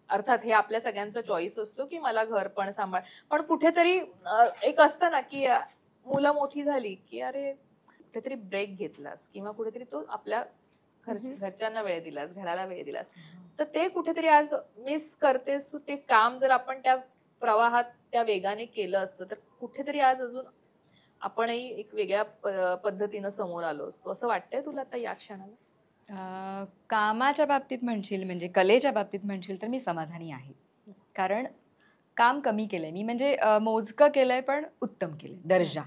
Speaker 4: अर्थात हे आपल्या सगळ्यांचा चॉईस असतो की मला घर पण सांभाळ, पण कुठेतरी एक असतं ना की मुलं मोठी झाली की अरे कुठेतरी ब्रेक घेतलास किंवा कुठेतरी तो आपल्या घरच्यांना वेळ दिलास, घराला वेळ दिलास, तर ते कुठेतरी आज मिस करतेस तू ते काम. जर आपण त्या प्रवाहात त्या वेगाने केलं असतं तर कुठेतरी आज अजून आपणही एक वेगळ्या पद्धतीनं समोर आलो असतो, असं वाटतंय तुला आता या क्षणाला?
Speaker 2: कामाच्या बाबतीत म्हणशील, म्हणजे कलेच्या बाबतीत म्हणशील, तर मी समाधानी आहे. कारण काम कमी केलंय मी, म्हणजे मोजकं केलंय पण उत्तम केलंय, दर्जा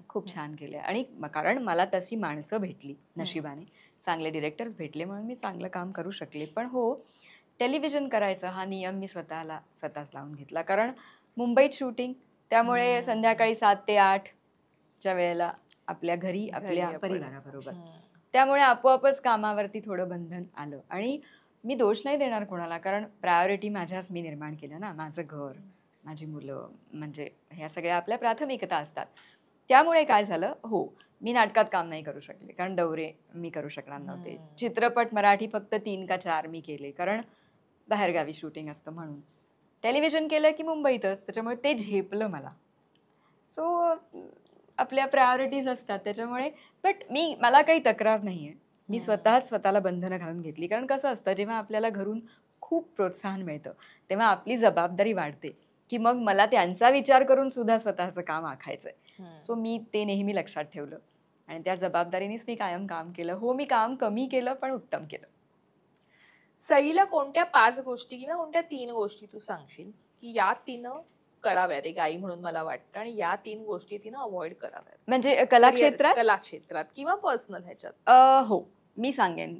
Speaker 2: खूप छान केलंय. आणि कारण मला तशी माणसं भेटली नशिबाने, चांगले डिरेक्टर्स भेटले, म्हणून मी चांगलं काम करू शकले. पण हो, टेलिव्हिजन करायचं हा नियम मी स्वतःच लावून घेतला. कारण मुंबईत शूटिंग, त्यामुळे संध्याकाळी 7 ते 8 च्या वेळेला आपल्या घरी आपल्या परिवाराबरोबर, त्यामुळे आपोआपच कामावरती थोडं बंधन आलं. आणि मी दोष नाही देणार कोणाला, कारण प्रायोरिटी माझ्याच मी निर्माण केल्या ना. माझं घर, माझी मुलं, म्हणजे ह्या सगळ्या आपल्या प्राथमिकता असतात. त्यामुळे काय झालं, हो, मी नाटकात काम नाही करू शकले, कारण दौरे मी करू शकणार नव्हते. चित्रपट मराठी फक्त 3 का 4 मी केले, कारण बाहेरगावी शूटिंग असतं म्हणून. टेलिव्हिजन केलं की मुंबईतच, त्याच्यामुळे ते झेपलं मला. सो आपल्या प्रायोरिटीज असतात त्याच्यामुळे. बट मला काही तक्रार नाही आहे. मी स्वतःला बंधनं घालून घेतली. कारण कसं असतं, जेव्हा आपल्याला घरून खूप प्रोत्साहन मिळतं तेव्हा आपली जबाबदारी वाढते की मग मला त्यांचा विचार करून सुद्धा स्वतःचं काम आखायचंय. सो मी ते नेहमी लक्षात ठेवलं आणि त्या जबाबदारीनेच मी कायम काम केलं. हो, मी काम कमी केलं पण उत्तम केलं.
Speaker 4: सईला कोणत्या 5 गोष्टी किंवा कोणत्या 3 गोष्टी तू सांगशील की या 3 कराव्यात एक आई म्हणून मला वाटतं, आणि या 3 गोष्टी तिनं अवॉइड कराव्यात,
Speaker 2: म्हणजे कलाक्षेत्रात
Speaker 4: किंवा पर्सनल ह्याच्यात?
Speaker 2: हो, मी सांगेन.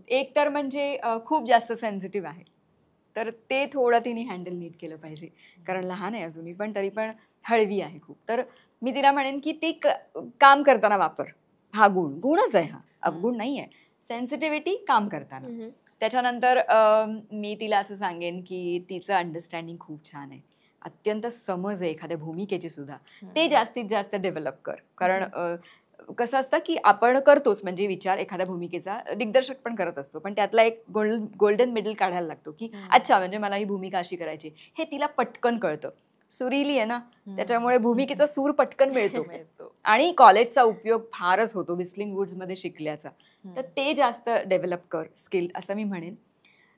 Speaker 2: एक तर म्हणजे खूप जास्त सेन्सिटिव्ह आहे, तर ते थोडं तिने हँडल नीट केलं पाहिजे. कारण लहान आहे अजूनही, पण तरी पण हळवी आहे खूप. तर मी तिला म्हणेन की ती काम करताना वापर हा गुणच आहे, हा अवगुण नाही आहे. सेन्सिटिव्हिटी काम करताना. त्याच्यानंतर मी तिला असं सांगेन की तिचं अंडरस्टँडिंग खूप छान आहे, अत्यंत समज आहे एखाद्या भूमिकेची सुद्धा, ते जास्तीत जास्त डेव्हलप कर. कारण कसं असतं की आपण करतोच, म्हणजे विचार एखाद्या भूमिकेचा दिग्दर्शक पण करत असतो, पण त्यातला एक गोल्डन मिडल काढायला लागतो की अच्छा, म्हणजे मला ही भूमिका अशी करायची, हे तिला पटकन कळतं. सुरीली आहे ना, त्याच्यामुळे भूमिकेचा सूर पटकन मिळतो. आणि कॉलेजचा उपयोग फारच होतो विस्लिंग वुड्स मध्ये शिकल्याचा, तर ते जास्त डेव्हलप कर स्किल, असं मी म्हणेन.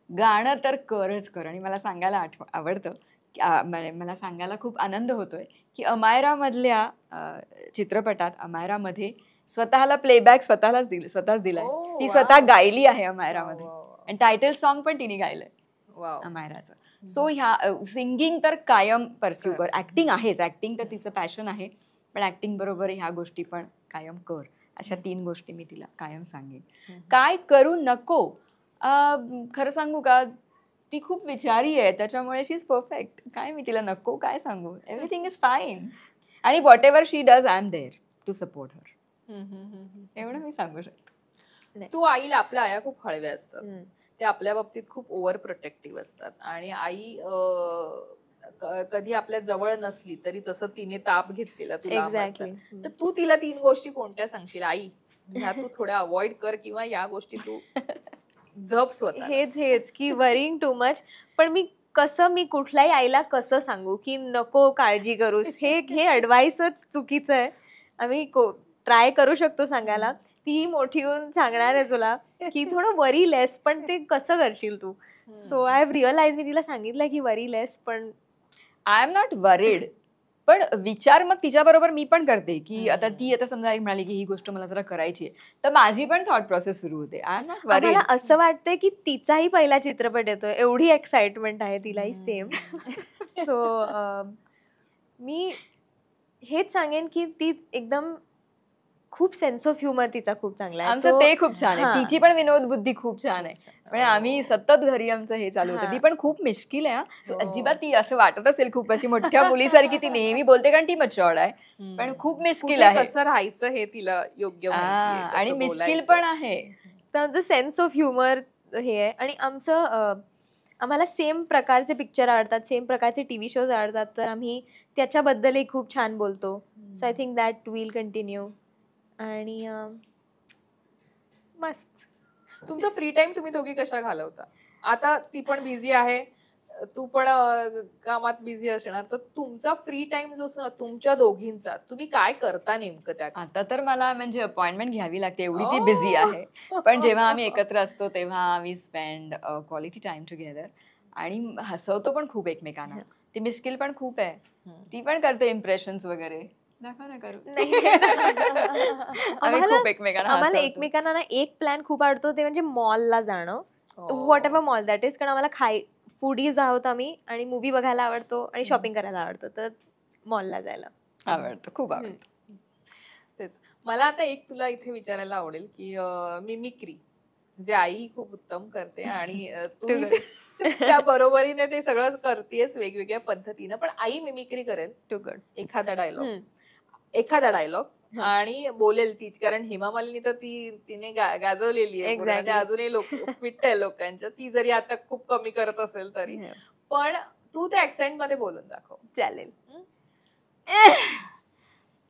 Speaker 2: गाणं तर करच कर. आणि मला सांगायला आवडतं, मला सांगायला खूप आनंद होतोय की अमायरा मधल्या चित्रपटात, अमायरामध्ये स्वतःला प्लेबॅक स्वतःच दिलाय. ती स्वतः गायली आहे अमायरामध्ये, आणि टायटल सॉन्ग पण तिने गायलंय अमायराचं. सो ह्या सिंगिंग तर कायम परस्यू कर. ऍक्टिंग आहेच, ऍक्टिंग तर तिचं पॅशन आहे, पण ऍक्टिंग बरोबर ह्या गोष्टी पण कायम कर. अशा 3 गोष्टी मी तिला कायम सांगेन. काय करू नको, खरं सांगू का, ती खूप विचारी आहे, त्याच्यामुळे शी इज परफेक्ट. काय मी तिला नको काय सांगू, एव्हरीथिंग इज फाईन. आणि whatever she does, I am there to support her. एवढं मी सांगू शकतो.
Speaker 4: तू आईला, आपल्या आया खूप हळव्या असतात, ते आपल्या बाबतीत खूप ओव्हर प्रोटेक्टिव्ह असतात. आणि आई कधी आपल्या जवळ नसली तरी तसं तिने ताप घेतलेला तुला. तर तू तिला 3 गोष्टी कोणत्या सांगशील, आई ह्या तू थोड्या अवॉइड कर, किंवा या गोष्टी तू जप स्वतः?
Speaker 1: हेच की वरिंग टू मच. पण मी कुठल्याही आईला कसं सांगू की नको काळजी करूस, हे ऍडवाइसच चुकीचं आहे. आम्ही ट्राय करू शकतो सांगायला. ती मोठी होऊन सांगणार आहे तुला की थोडं वरी लेस, पण ते कसं करशील तू. सो आय हॅव रिअलाइज, मी तिला सांगितलं की वरी लेस, पण
Speaker 2: आय एम नॉट वरीड. पण विचार मग तिच्याबरोबर मी पण करते की आता ती आता समजा म्हणाली की ही गोष्ट मला जरा करायची आहे, तर माझी पण थॉट प्रोसेस सुरू होते. I am not worried.
Speaker 1: मला असं वाटतंय की तिचाही पहिला चित्रपट येतोय, एवढी एक्साइटमेंट आहे तिलाही सेम. सो मी हेच सांगेन की ती एकदम खूप सेन्स ऑफ ह्युमर तिचा खूप चांगला आहे.
Speaker 2: आमचं ते खूप छान आहे.
Speaker 1: हां.
Speaker 2: तिची पण विनोद बुद्धी खूप छान आहे. म्हणजे आम्ही सतत घरी आमचं हे चालू होतं. ती पण खूप मिश्किल आहे. तू अजिबात ती असं वाटत असेल खूप अशी मोठ्या मुलीसारखी ती नेहमी बोलते, कारण ती मच्युअर्ड आहे, पण खूप मिश्किल
Speaker 4: कुठे
Speaker 2: आहे.
Speaker 4: कसं राहायचं हे तिला योग्य माहितीये, कसं
Speaker 2: आणि मिश्किल
Speaker 4: बोलायचं.
Speaker 2: पण आहे.
Speaker 1: तर आमचं सेन्स ऑफ ह्युमर हे आहे. आणि आम्हाला सेम प्रकारचे पिक्चर आवडतात, सेम प्रकारचे टीव्ही शोज आवडतात, तर आम्ही त्याच्याबद्दलही खूप छान बोलतो. So I think that will continue. आणि मस्त.
Speaker 4: तुमचा फ्री टाइम तुम्ही दोघी कशा घालवता? आता ती पण बिझी आहे, तू पण कामात बिझी असणार, तर तुमचा फ्री टाइम जो असतो ना तुमच्या दोघींचा, तुम्ही काय करता नेमकं त्या?
Speaker 2: आता तर मला म्हणजे अपॉइंटमेंट घ्यावी लागते, एवढी ती बिझी आहे. पण जेव्हा आम्ही एकत्र असतो तेव्हा we spend quality time together आणि हसवतो पण खूप एकमेकांना. ती मिश्किल पण खूप आहे. ती पण करते इम्प्रेशन्स वगैरे. नका ना करू. आम्ही खूप एकमेकांना
Speaker 1: आम्हाला
Speaker 2: हसवतो.
Speaker 1: एकमेकांना ना एक प्लॅन खूप आवडतो, ते म्हणजे मॉलला जाणं. What ever mall that is. कारण आम्हाला फूडीज आहोत आम्ही, आणि मूवी बघायला आवडतो आणि शॉपिंग करायला आवडतं, तर मॉलला जायला
Speaker 2: आवडतं, खूप आवडतं.
Speaker 4: तेच मला आता एक तुला इथे विचारायला आवडेल की मिमिक्री जे आई खूप उत्तम करते आणि तू त्या बरोबरीने ते सगळं करतेस वेगवेगळ्या पद्धतीनं, पण आई मिमिक्री करेल
Speaker 1: टू गुड.
Speaker 4: एखादा डायलॉग आणि बोलेल ती, कारण हेमा मालिनी तर तिने गाजवलेली आहे.
Speaker 1: Exactly.
Speaker 4: म्हणजे अजूनही लोक फिट आहे लोकांच्या, ती जरी आता खूप कमी करत असेल तरी, पण तू त्या ऍक्सेंट मध्ये बोलून दाखव.
Speaker 1: चालेल.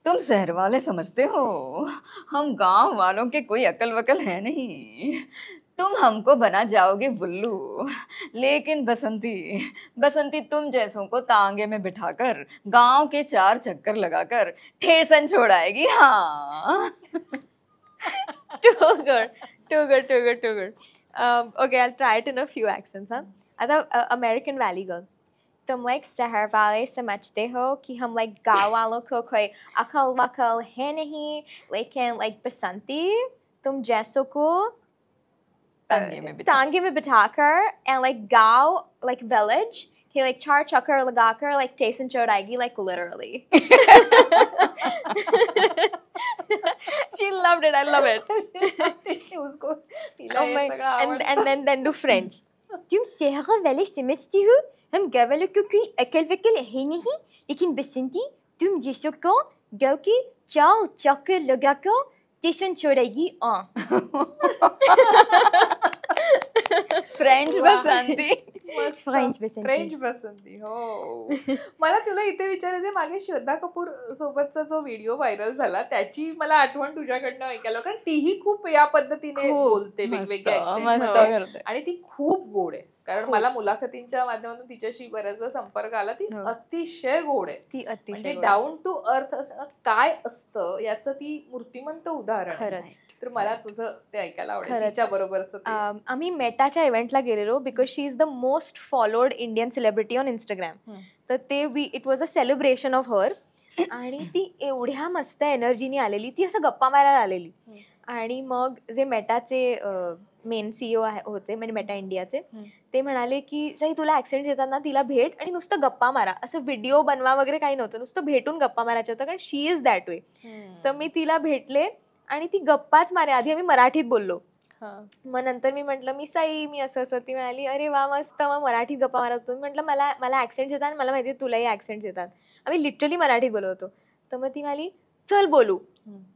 Speaker 2: तुम शहर वाले समझते हो, हम गांव वालों के कोई अकल वकल है नहीं. तुम हमको बना जाओगे बुल्लू, लेकिन बसंती तुम जैसों को तांगे में बिठाकर गांव के 4 चक्कर लगाकर ठेसन छोड़ाएगी. हाँ.
Speaker 1: Too good. Okay, I'll try it in a few accents. आता अमेरिकन वैली गर्ल. तुम लाइक शहर वाले समझते हो कि हम लाइक गाँव वालों को कोई अकल वकल है नहीं, लेकिन लाइक बसंती तुम जैसों को टांगे में बिठाकर and like गाँव like village कि like 4 चक्कर लगाकर like station चढ़ाएगी, like literally. She loved it. I love it.
Speaker 4: उसको तिला
Speaker 1: Oh
Speaker 4: हे
Speaker 1: my,
Speaker 4: सगळं आवडतं.
Speaker 1: and then do French. तुम शहर वाले समझती हो, हम गाँव वालों को कोई अकल वकल है नहीं, लेकिन बसंती तुम जैसों को गाँव के 4 चक्कर लगाकर टेसन चढ़ाएगी.
Speaker 2: फ्रेंच बसंती.
Speaker 4: मस्त.
Speaker 1: French बसंती.
Speaker 4: फ्रेंच बसंती. हो. मला तुला इथे विचारायचं, मागे श्रद्धा कपूर सोबतचा जो व्हिडिओ व्हायरल झाला त्याची मला आठवण तुझ्याकडनं ऐकायला, कारण तीही खूप या पद्धतीने बोलते वेगवेगळ्या accent
Speaker 2: मस्त
Speaker 4: मध्ये.
Speaker 2: करते.
Speaker 4: आणि ती खूप गोड आहे, कारण मला मुलाखतींच्या माध्यमातून तिच्याशी बऱ्याचदा संपर्क आला. ती अतिशय गोड आहे.
Speaker 1: ती अतिशय
Speaker 4: म्हणजे
Speaker 1: गोड.
Speaker 4: डाऊन टू अर्थ असणं काय असतं याचं ती मूर्तिमंत उदाहरण आहे.
Speaker 1: खरंच.
Speaker 4: तर मला तुझं ते ऐकायला आवडेल
Speaker 1: खरंच.
Speaker 4: तिच्या बरोबरच.
Speaker 1: आम्ही मेटाच्या इव्हेंटला गेलेलो because she is the most followed Indian celebrity on Instagram. तर ते it was a celebration of her. आणि ती एवढ्या मस्त एनर्जीने आलेली, ती असं गप्पा मारायला आलेली. आणि मग जे मेटाचे मेन CEO होते, म्हणजे मेटा इंडियाचे, ते म्हणाले की सई तुला ऍक्सेंट येतात ना, तिला भेट आणि नुसतं गप्पा मारा, असं व्हिडिओ बनवा वगैरे काही नव्हतं, नुसतं भेटून गप्पा मारायचं होतं, कारण शी इज दॅट वे. तर मी तिला भेटले आणि ती गप्पाच मारे. आधी आम्ही मराठीत बोललो, मग नंतर मी म्हटलं मी सई मी असं असं. ती म्हणाली अरे वा मस्त, मग मराठीत गप्पा मारत होतो. मी म्हटलं मला ऍक्सेंट येतात आणि मला माहिती आहे तुलाही ऍक्सेंट येतात. आम्ही लिटरली मराठीत बोलत होतो. तर मग ती म्हणाली चल बोलू.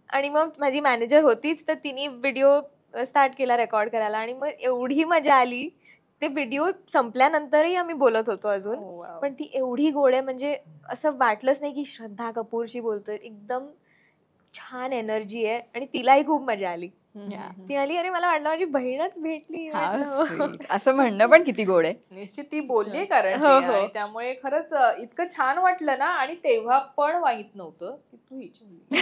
Speaker 1: आणि मग माझी मॅनेजर होतीच, तर तिने व्हिडिओ स्टार्ट केला रेकॉर्ड करायला. आणि मग एवढी मजा आली. ते व्हिडिओ संपल्यानंतरही आम्ही बोलत होतो अजून. पण ती एवढी गोड आहे, म्हणजे असं वाटलंच नाही की श्रद्धा कपूरशी बोलतोय. एकदम छान एनर्जी आहे आणि तिलाही खूप मजा आली. ती आली, अरे मला वाटलं माझी बहीणच भेटली. म्हटलं, हो.
Speaker 2: sweet. असं म्हणणं पण किती गोड आहे.
Speaker 4: निश्चित ती बोलली कारण
Speaker 1: हो,
Speaker 4: ते,
Speaker 1: हो.
Speaker 4: आणि त्यामुळे खरंच इतकं छान वाटलं ना. आणि तेव्हा पण माहित नव्हतं की तू हिची मुलगी.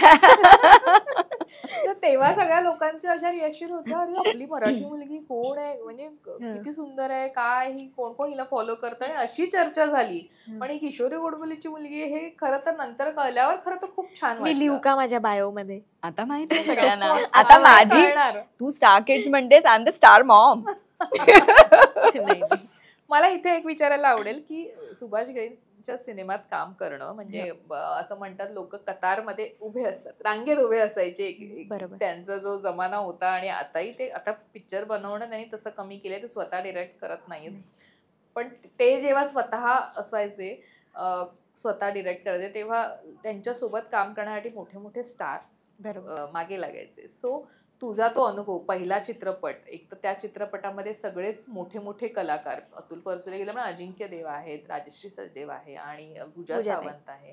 Speaker 4: तर तेव्हा सगळ्या लोकांचं अशा रिएक्शन होतं, अरे आपली मराठी मुलगी कोण आहे, म्हणजे किती सुंदर आहे, काय ही, कोण कोण हिला फॉलो करतं, आणि अशी चर्चा झाली. पण ही किशोरी गोडबोलेची मुलगी हे खरं तर नंतर कळल्यावर खरं तर खूप छान
Speaker 1: मी लिहू
Speaker 4: वाटलं.
Speaker 1: का माझ्या बायो मध्ये?
Speaker 2: आता माहित आहे सगळ्यांना.
Speaker 4: Of course,
Speaker 2: आता
Speaker 4: मला
Speaker 2: माझी
Speaker 4: कळणार.
Speaker 2: तू स्टार किड्स म्हणतेस, I am the star Maugham.
Speaker 1: नाही, नाही.
Speaker 4: मला इथे एक विचारायला आवडेल की सुभाष घईंच्या सिनेमात काम करणं म्हणजे असं म्हणतात लोक, कतारमध्ये उभे असतात, रांगेत उभे असायचे.
Speaker 1: बरोबर.
Speaker 4: त्यांचा जो जमाना होता. आणि आताही ते, आता पिक्चर बनवणं नाही तसं कमी केलंय, ते स्वतः डिरेक्ट करत नाहीत. पण ते जेव्हा स्वतः असायचे, स्वतः डिरेक्ट करायचे, तेव्हा त्यांच्यासोबत काम करण्यासाठी मोठे मोठे स्टार्स मागे लागायचे. सो तुझा तो अनुभव, पहिला चित्रपट, एक तर त्या चित्रपटामध्ये सगळेच मोठे मोठे कलाकार, अतुल परचुरे गेलं, पण अजिंक्य देव आहेत, राजश्री सचदेव आहे, आणि पूजा सावंत आहे.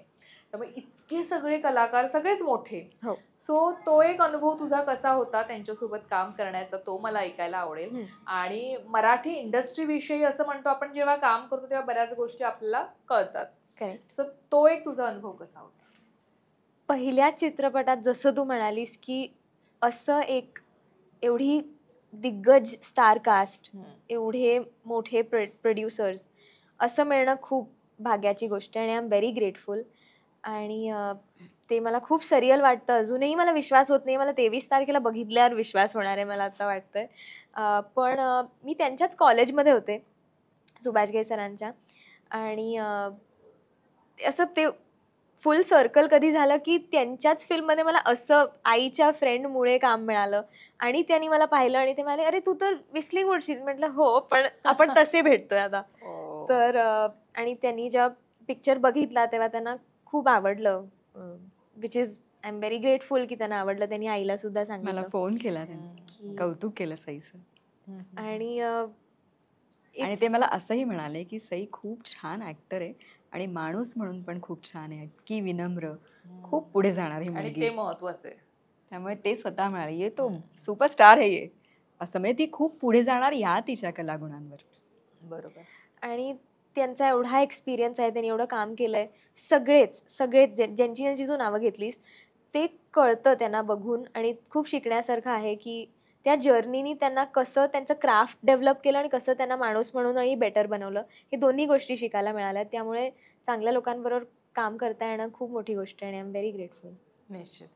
Speaker 4: त्यामुळे इतके सगळे कलाकार, सगळेच मोठे.
Speaker 1: हो.
Speaker 4: सो तो एक अनुभव तुझा कसा होता त्यांच्यासोबत काम करण्याचा, तो मला ऐकायला आवडेल. आणि मराठी इंडस्ट्री विषयी असं म्हणतो आपण, जेव्हा काम करतो तेव्हा बऱ्याच गोष्टी आपल्याला कळतात.
Speaker 1: करेक्ट.
Speaker 4: सो तो एक तुझा अनुभव कसा होता?
Speaker 1: पहिल्या चित्रपटात जसं तू म्हणालीस की असं एक एवढी दिग्गज स्टार कास्ट, एवढे मोठे प्रोड्युसर्स असं मिळणं खूप भाग्याची गोष्ट आहे, आणि आय एम व्हेरी ग्रेटफुल. आणि ते मला खूप सरियल वाटतं. अजूनही मला विश्वास होत नाही. मला 23 तारखेला बघितल्यावर विश्वास होणार आहे, मला आता वाटतंय. पण मी त्यांच्याच कॉलेजमध्ये होते, सुभाष घई सरांच्या. आणि असं ते फुल सर्कल कधी झालं की त्यांच्याच फिल्ममध्ये मला असं आईच्या फ्रेंडमुळे काम मिळालं. आणि त्यांनी मला पाहिलं आणि ते म्हणाले, अरे तू तर विस्लिंग वुडशीच. म्हटलं हो, पण आपण तसे भेटतोय आता. तर आणि त्यांनी जेव्हा पिक्चर बघितला तेव्हा त्यांना खूप आवडलं, which is I am very grateful की त्यांना आवडलं. त्यांनी आईला सुद्धा
Speaker 2: मला
Speaker 1: सांगितलं.
Speaker 2: फोन केला त्यांनी, कौतुक केलं सईचं.
Speaker 1: आणि
Speaker 2: आणि ते मला असंही म्हणाले की सई खूप छान ऍक्टर आहे, आणि माणूस म्हणून पण खूप छान आहे, इतकी विनम्र, खूप पुढे जाणारी
Speaker 4: आणि
Speaker 2: मुलगी.
Speaker 4: ते महत्वाचं आहे.
Speaker 2: त्यामुळे ते स्वतः म्हणाले, ये तो सुपरस्टार आहे ये, असं. म्हणजे ती खूप पुढे जाणार या तिच्या कलागुणांवर.
Speaker 4: बरोबर.
Speaker 1: आणि त्यांचा एवढा एक्सपिरियन्स आहे, त्यांनी एवढं काम केलंय. सगळेच ज्यांची तू नावं घेतलीस, ते कळतं त्यांना बघून. आणि खूप शिकण्यासारखं आहे की त्या जर्नीनी त्यांना कसं त्यांचं क्राफ्ट डेव्हलप केलं, आणि कसं त्यांना माणूस म्हणूनही बेटर बनवलं, हे दोन्ही गोष्टी शिकायला मिळाल्या. त्यामुळे चांगल्या लोकांबरोबर काम करता येणं खूप मोठी गोष्ट आहे, आणि आय एम व्हेरी ग्रेटफुल.
Speaker 4: निश्चित.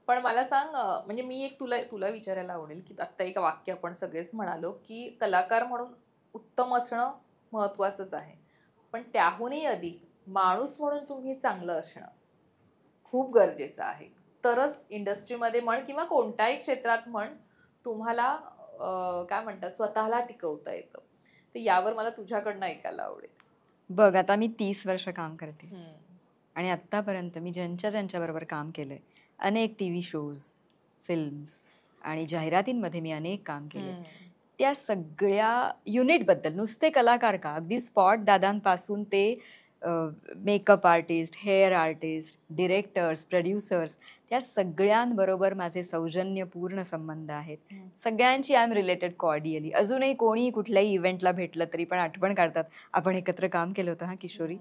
Speaker 4: पण मला सांग, म्हणजे मी एक तुला विचारायला आवडेल की आत्ता एक वाक्य आपण सगळेच म्हणालो की कलाकार म्हणून उत्तम असणं महत्वाचंच आहे, पण त्याहूनही अधिक माणूस म्हणून तुम्ही चांगलं असणं खूप गरजेचं आहे. तरच इंडस्ट्रीमध्ये म्हण किंवा कोणत्याही क्षेत्रात म्हण, तुम्हाला काय म्हणतात, स्वतःला टिकवता येतं. तर यावर मला तुझ्याकडनं ऐकायला आवडेल.
Speaker 2: बघ, आता मी 30 वर्ष काम करते, आणि आत्तापर्यंत मी ज्यांच्याबरोबर काम केलंय, अनेक TV शोज, फिल्म्स आणि जाहिरातींमध्ये मी अनेक काम केले. त्या सगळ्या युनिटबद्दल, नुसते कलाकार का, अगदी स्पॉट दादांपासून ते makeup artist, hair artist, directors, producers, त्या सगळ्यांबरोबर माझे सौजन्यपूर्ण संबंध आहेत. सगळ्यांची आय एम रिलेटेड कॉर्डियली. अजूनही कोणी कुठल्याही इव्हेंटला भेटलं तरी पण आठवण काढतात, आपण एकत्र काम केलं होतं हा किशोरी.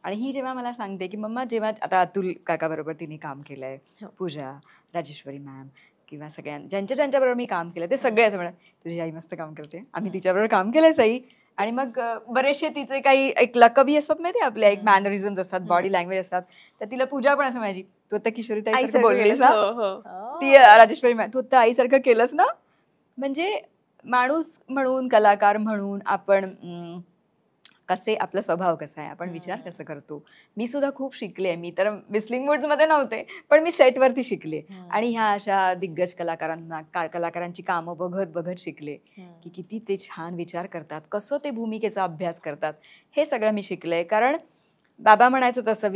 Speaker 2: आणि ही जेव्हा मला सांगते की मम्मा, जेव्हा आता अतुल काकाबरोबर तिने काम केलंय, पूजा, राजेश्वरी मॅम, किंवा ज्यांच्याबरोबर मी काम केलं ते सगळे असं म्हणत, तुझी आई मस्त काम करते, आम्ही तिच्याबरोबर काम केलंय सई. आणि मग बरेचसे तिचे काही एक लकबी असतात माहिती, आपल्या एक मॅनरिझम्स असतात, बॉडी लँग्वेज असतात. तर तिला पूजा पण असं म्हणायची, तू आता किशोरी ताईसारखं बोललीस ना, ती राजेश्वरी मॅम, तू आता आईसारखं केलंस ना. म्हणजे माणूस म्हणून, कलाकार म्हणून आपण कसे, आपला स्वभाव कसा आहे, आपण विचार कसं करतो. मी सुद्धा खूप शिकले. मी तर विस्लिंग मूड्समध्ये नव्हते, पण मी सेटवरती शिकले. आणि ह्या अशा दिग्गज कलाकारांची कामं बघत शिकले की किती ते छान विचार करतात, कसं ते भूमिकेचा अभ्यास करतात, हे सगळं मी शिकले. कारण बाबा म्हणायचं तसं,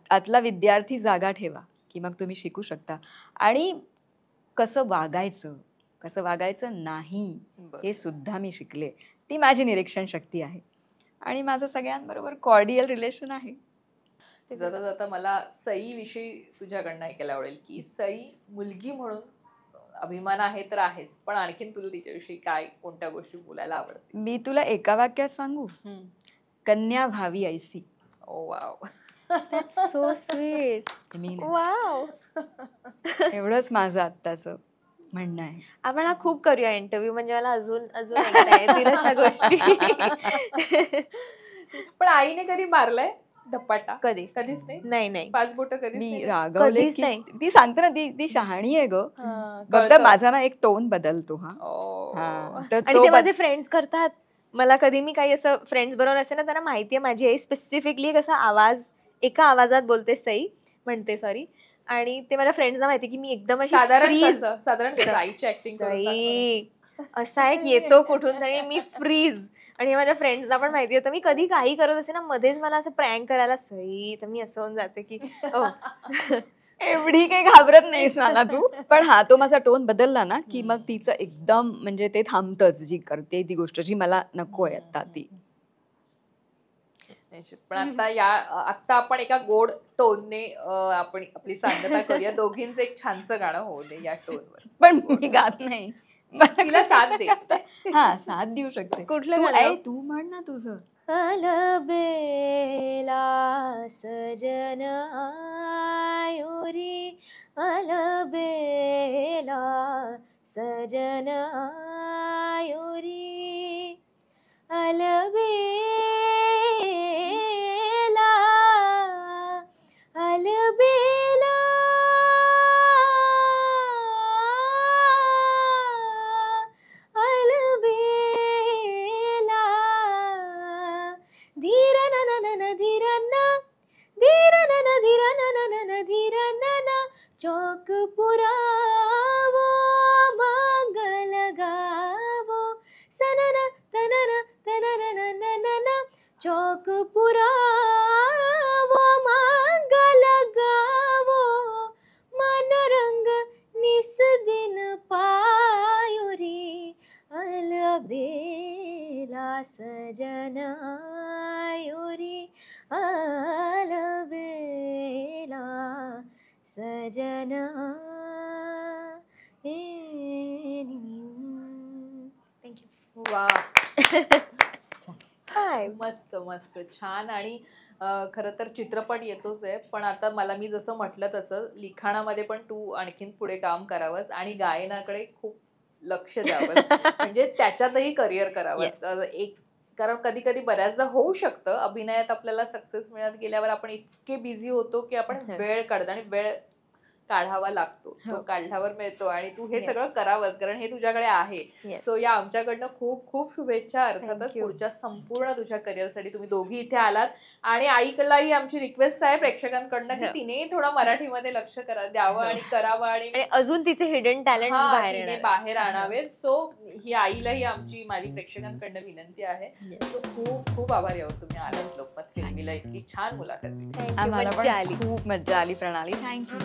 Speaker 2: आतला विद्यार्थी जागा ठेवा की मग तुम्ही शिकू शकता. आणि कसं वागायचं नाही, हे सुद्धा मी शिकले. ती माझी निरीक्षण शक्ती आहे. आणि माझं सगळ्यांबरोबर कॉर्डियल रिलेशन आहे.
Speaker 4: जाता मला सई विषयी तुझ्याकडनं ऐकायला आवडेल की सई मुलगी म्हणून अभिमान आहे तर आहेच, पण आणखीन तुला तिच्याविषयी काय कोणत्या गोष्टी बोलायला आवडते?
Speaker 2: मी तुला एका वाक्यात सांगू, कन्या भावी ऐसी.
Speaker 4: Oh wow.
Speaker 1: That's so sweet.
Speaker 2: मी
Speaker 1: Wow.
Speaker 2: एवढंच माझं आत्ताचं म्हणणं आहे.
Speaker 1: आपण हा खूप करूया इंटरव्ह्यू, म्हणजे मला अजून अजून ऐकता येतील अशा गोष्टी.
Speaker 4: पण आईने कधी मारलाय धप्पाटा?
Speaker 1: कधीच
Speaker 4: कधीच नाही.
Speaker 1: नाही नाही.
Speaker 4: पाच बोट कधीच
Speaker 2: मी
Speaker 4: नाही?
Speaker 2: रागवले
Speaker 1: कधीच
Speaker 2: की
Speaker 1: नाही.
Speaker 2: ती सांगते ना, ती शहाणी आहे ग.
Speaker 4: हा,
Speaker 2: फक्त
Speaker 4: कळतं.
Speaker 2: माझा ना एक टोन बदलतो. हा
Speaker 4: ओ.
Speaker 2: हा, तर
Speaker 1: आणि
Speaker 2: तो
Speaker 1: ते माझे फ्रेंड्स करतात. मला कधी मी काही असं फ्रेंड्स बरोबर असे ना, त्यांना माहितीये माझी आई स्पेसिफिकली कसा आवाज, एका आवाजात बोलते, सई म्हणते सॉरी, आणि ते माझ्या फ्रेंड्सना माहिती की मी एकदम अशी
Speaker 4: साधारण कसं आईची ऍक्टिंग
Speaker 1: सई असा एक येतो कुठून तरी, मी फ्रीज. आणि हे माझ्या फ्रेंड्सना पण माहिती होतं, मी कधी काही करत असे ना, मध्येच मला असं प्रँक करायला सई, तर मी असं होऊन जाते की
Speaker 2: एवढी काही घाबरत नाहीस मला तू. पण हा, तो माझा टोन बदलला ना की मग तिचं एकदम म्हणजे ते थांबतच, जी करते ती गोष्ट जी मला नकोय आता ती.
Speaker 4: पण आता आपण एका गोड टोनने आपण आपली सांगता करूया. दोघींचं एक छानसं गाणं होऊ दे या टोनवर.
Speaker 2: पण मी गात नाही.
Speaker 4: तिला साथ दे.
Speaker 2: हा, साथ देऊ शकते.
Speaker 1: कुठलं
Speaker 2: तू
Speaker 1: गाणं?
Speaker 2: तू म्हण ना तुझं.
Speaker 1: अलबेला सजन आयोरी, अलबेला सजन आयोरी, अलबेला अलबेला अलबेला, धीर न न न न धीर न, धीर न न धीर न न न न धीर न न, चौक पुरावो मांगल गावो, सनन तनन तनन न न न न, चौक पुरावो मांगल गावो, मनरंग निस दिन पायुरी, अलबेला सजन आयुरी, अलबेला सजन थँक्यू.
Speaker 4: वा.
Speaker 1: हाय.
Speaker 4: मस्त मस्त छान. आणि खरं तर चित्रपट येतोच आहे, पण आता मी जसं म्हटलं तसं लिखाणामध्ये पण तू आणखीन पुढे काम करावंस आणि गायनाकडे खूप लक्ष द्यावं, म्हणजे त्याच्यातही करिअर करावं. कारण कधी कधी बऱ्याचदा होऊ शकतं अभिनयात आपल्याला सक्सेस मिळत गेल्यावर आपण इतके बिझी होतो की आपण वेळ काढतो, आणि वेळ काढावा लागतो, तो काढल्यावर मिळतो. आणि तू हे सगळं करावंस, कारण हे तुझ्याकडे आहे. सो या आमच्याकडनं खूप खूप शुभेच्छा. अर्थातच पुढच्या संपूर्ण तुझ्या करिअरसाठी. तुम्ही दोघी इथे आलात, आणि आईकलाही आमची रिक्वेस्ट आहे प्रेक्षकांकडनं की तिने थोडं मराठीमध्ये लक्ष द्यावं आणि करावं, आणि
Speaker 1: अजून तिचे हिडन टॅलेंट
Speaker 4: बाहेर आणावेत. सो ही आईलाही माझी प्रेक्षकांकडनं विनंती आहे. सो खूप खूप आभारी आहोत तुम्ही आलात लोकमत फिल्मीला. इतकी छान मुलाखत.
Speaker 2: आम्हाला पण खूप मज्जा आली प्रणाली. थँक्यू.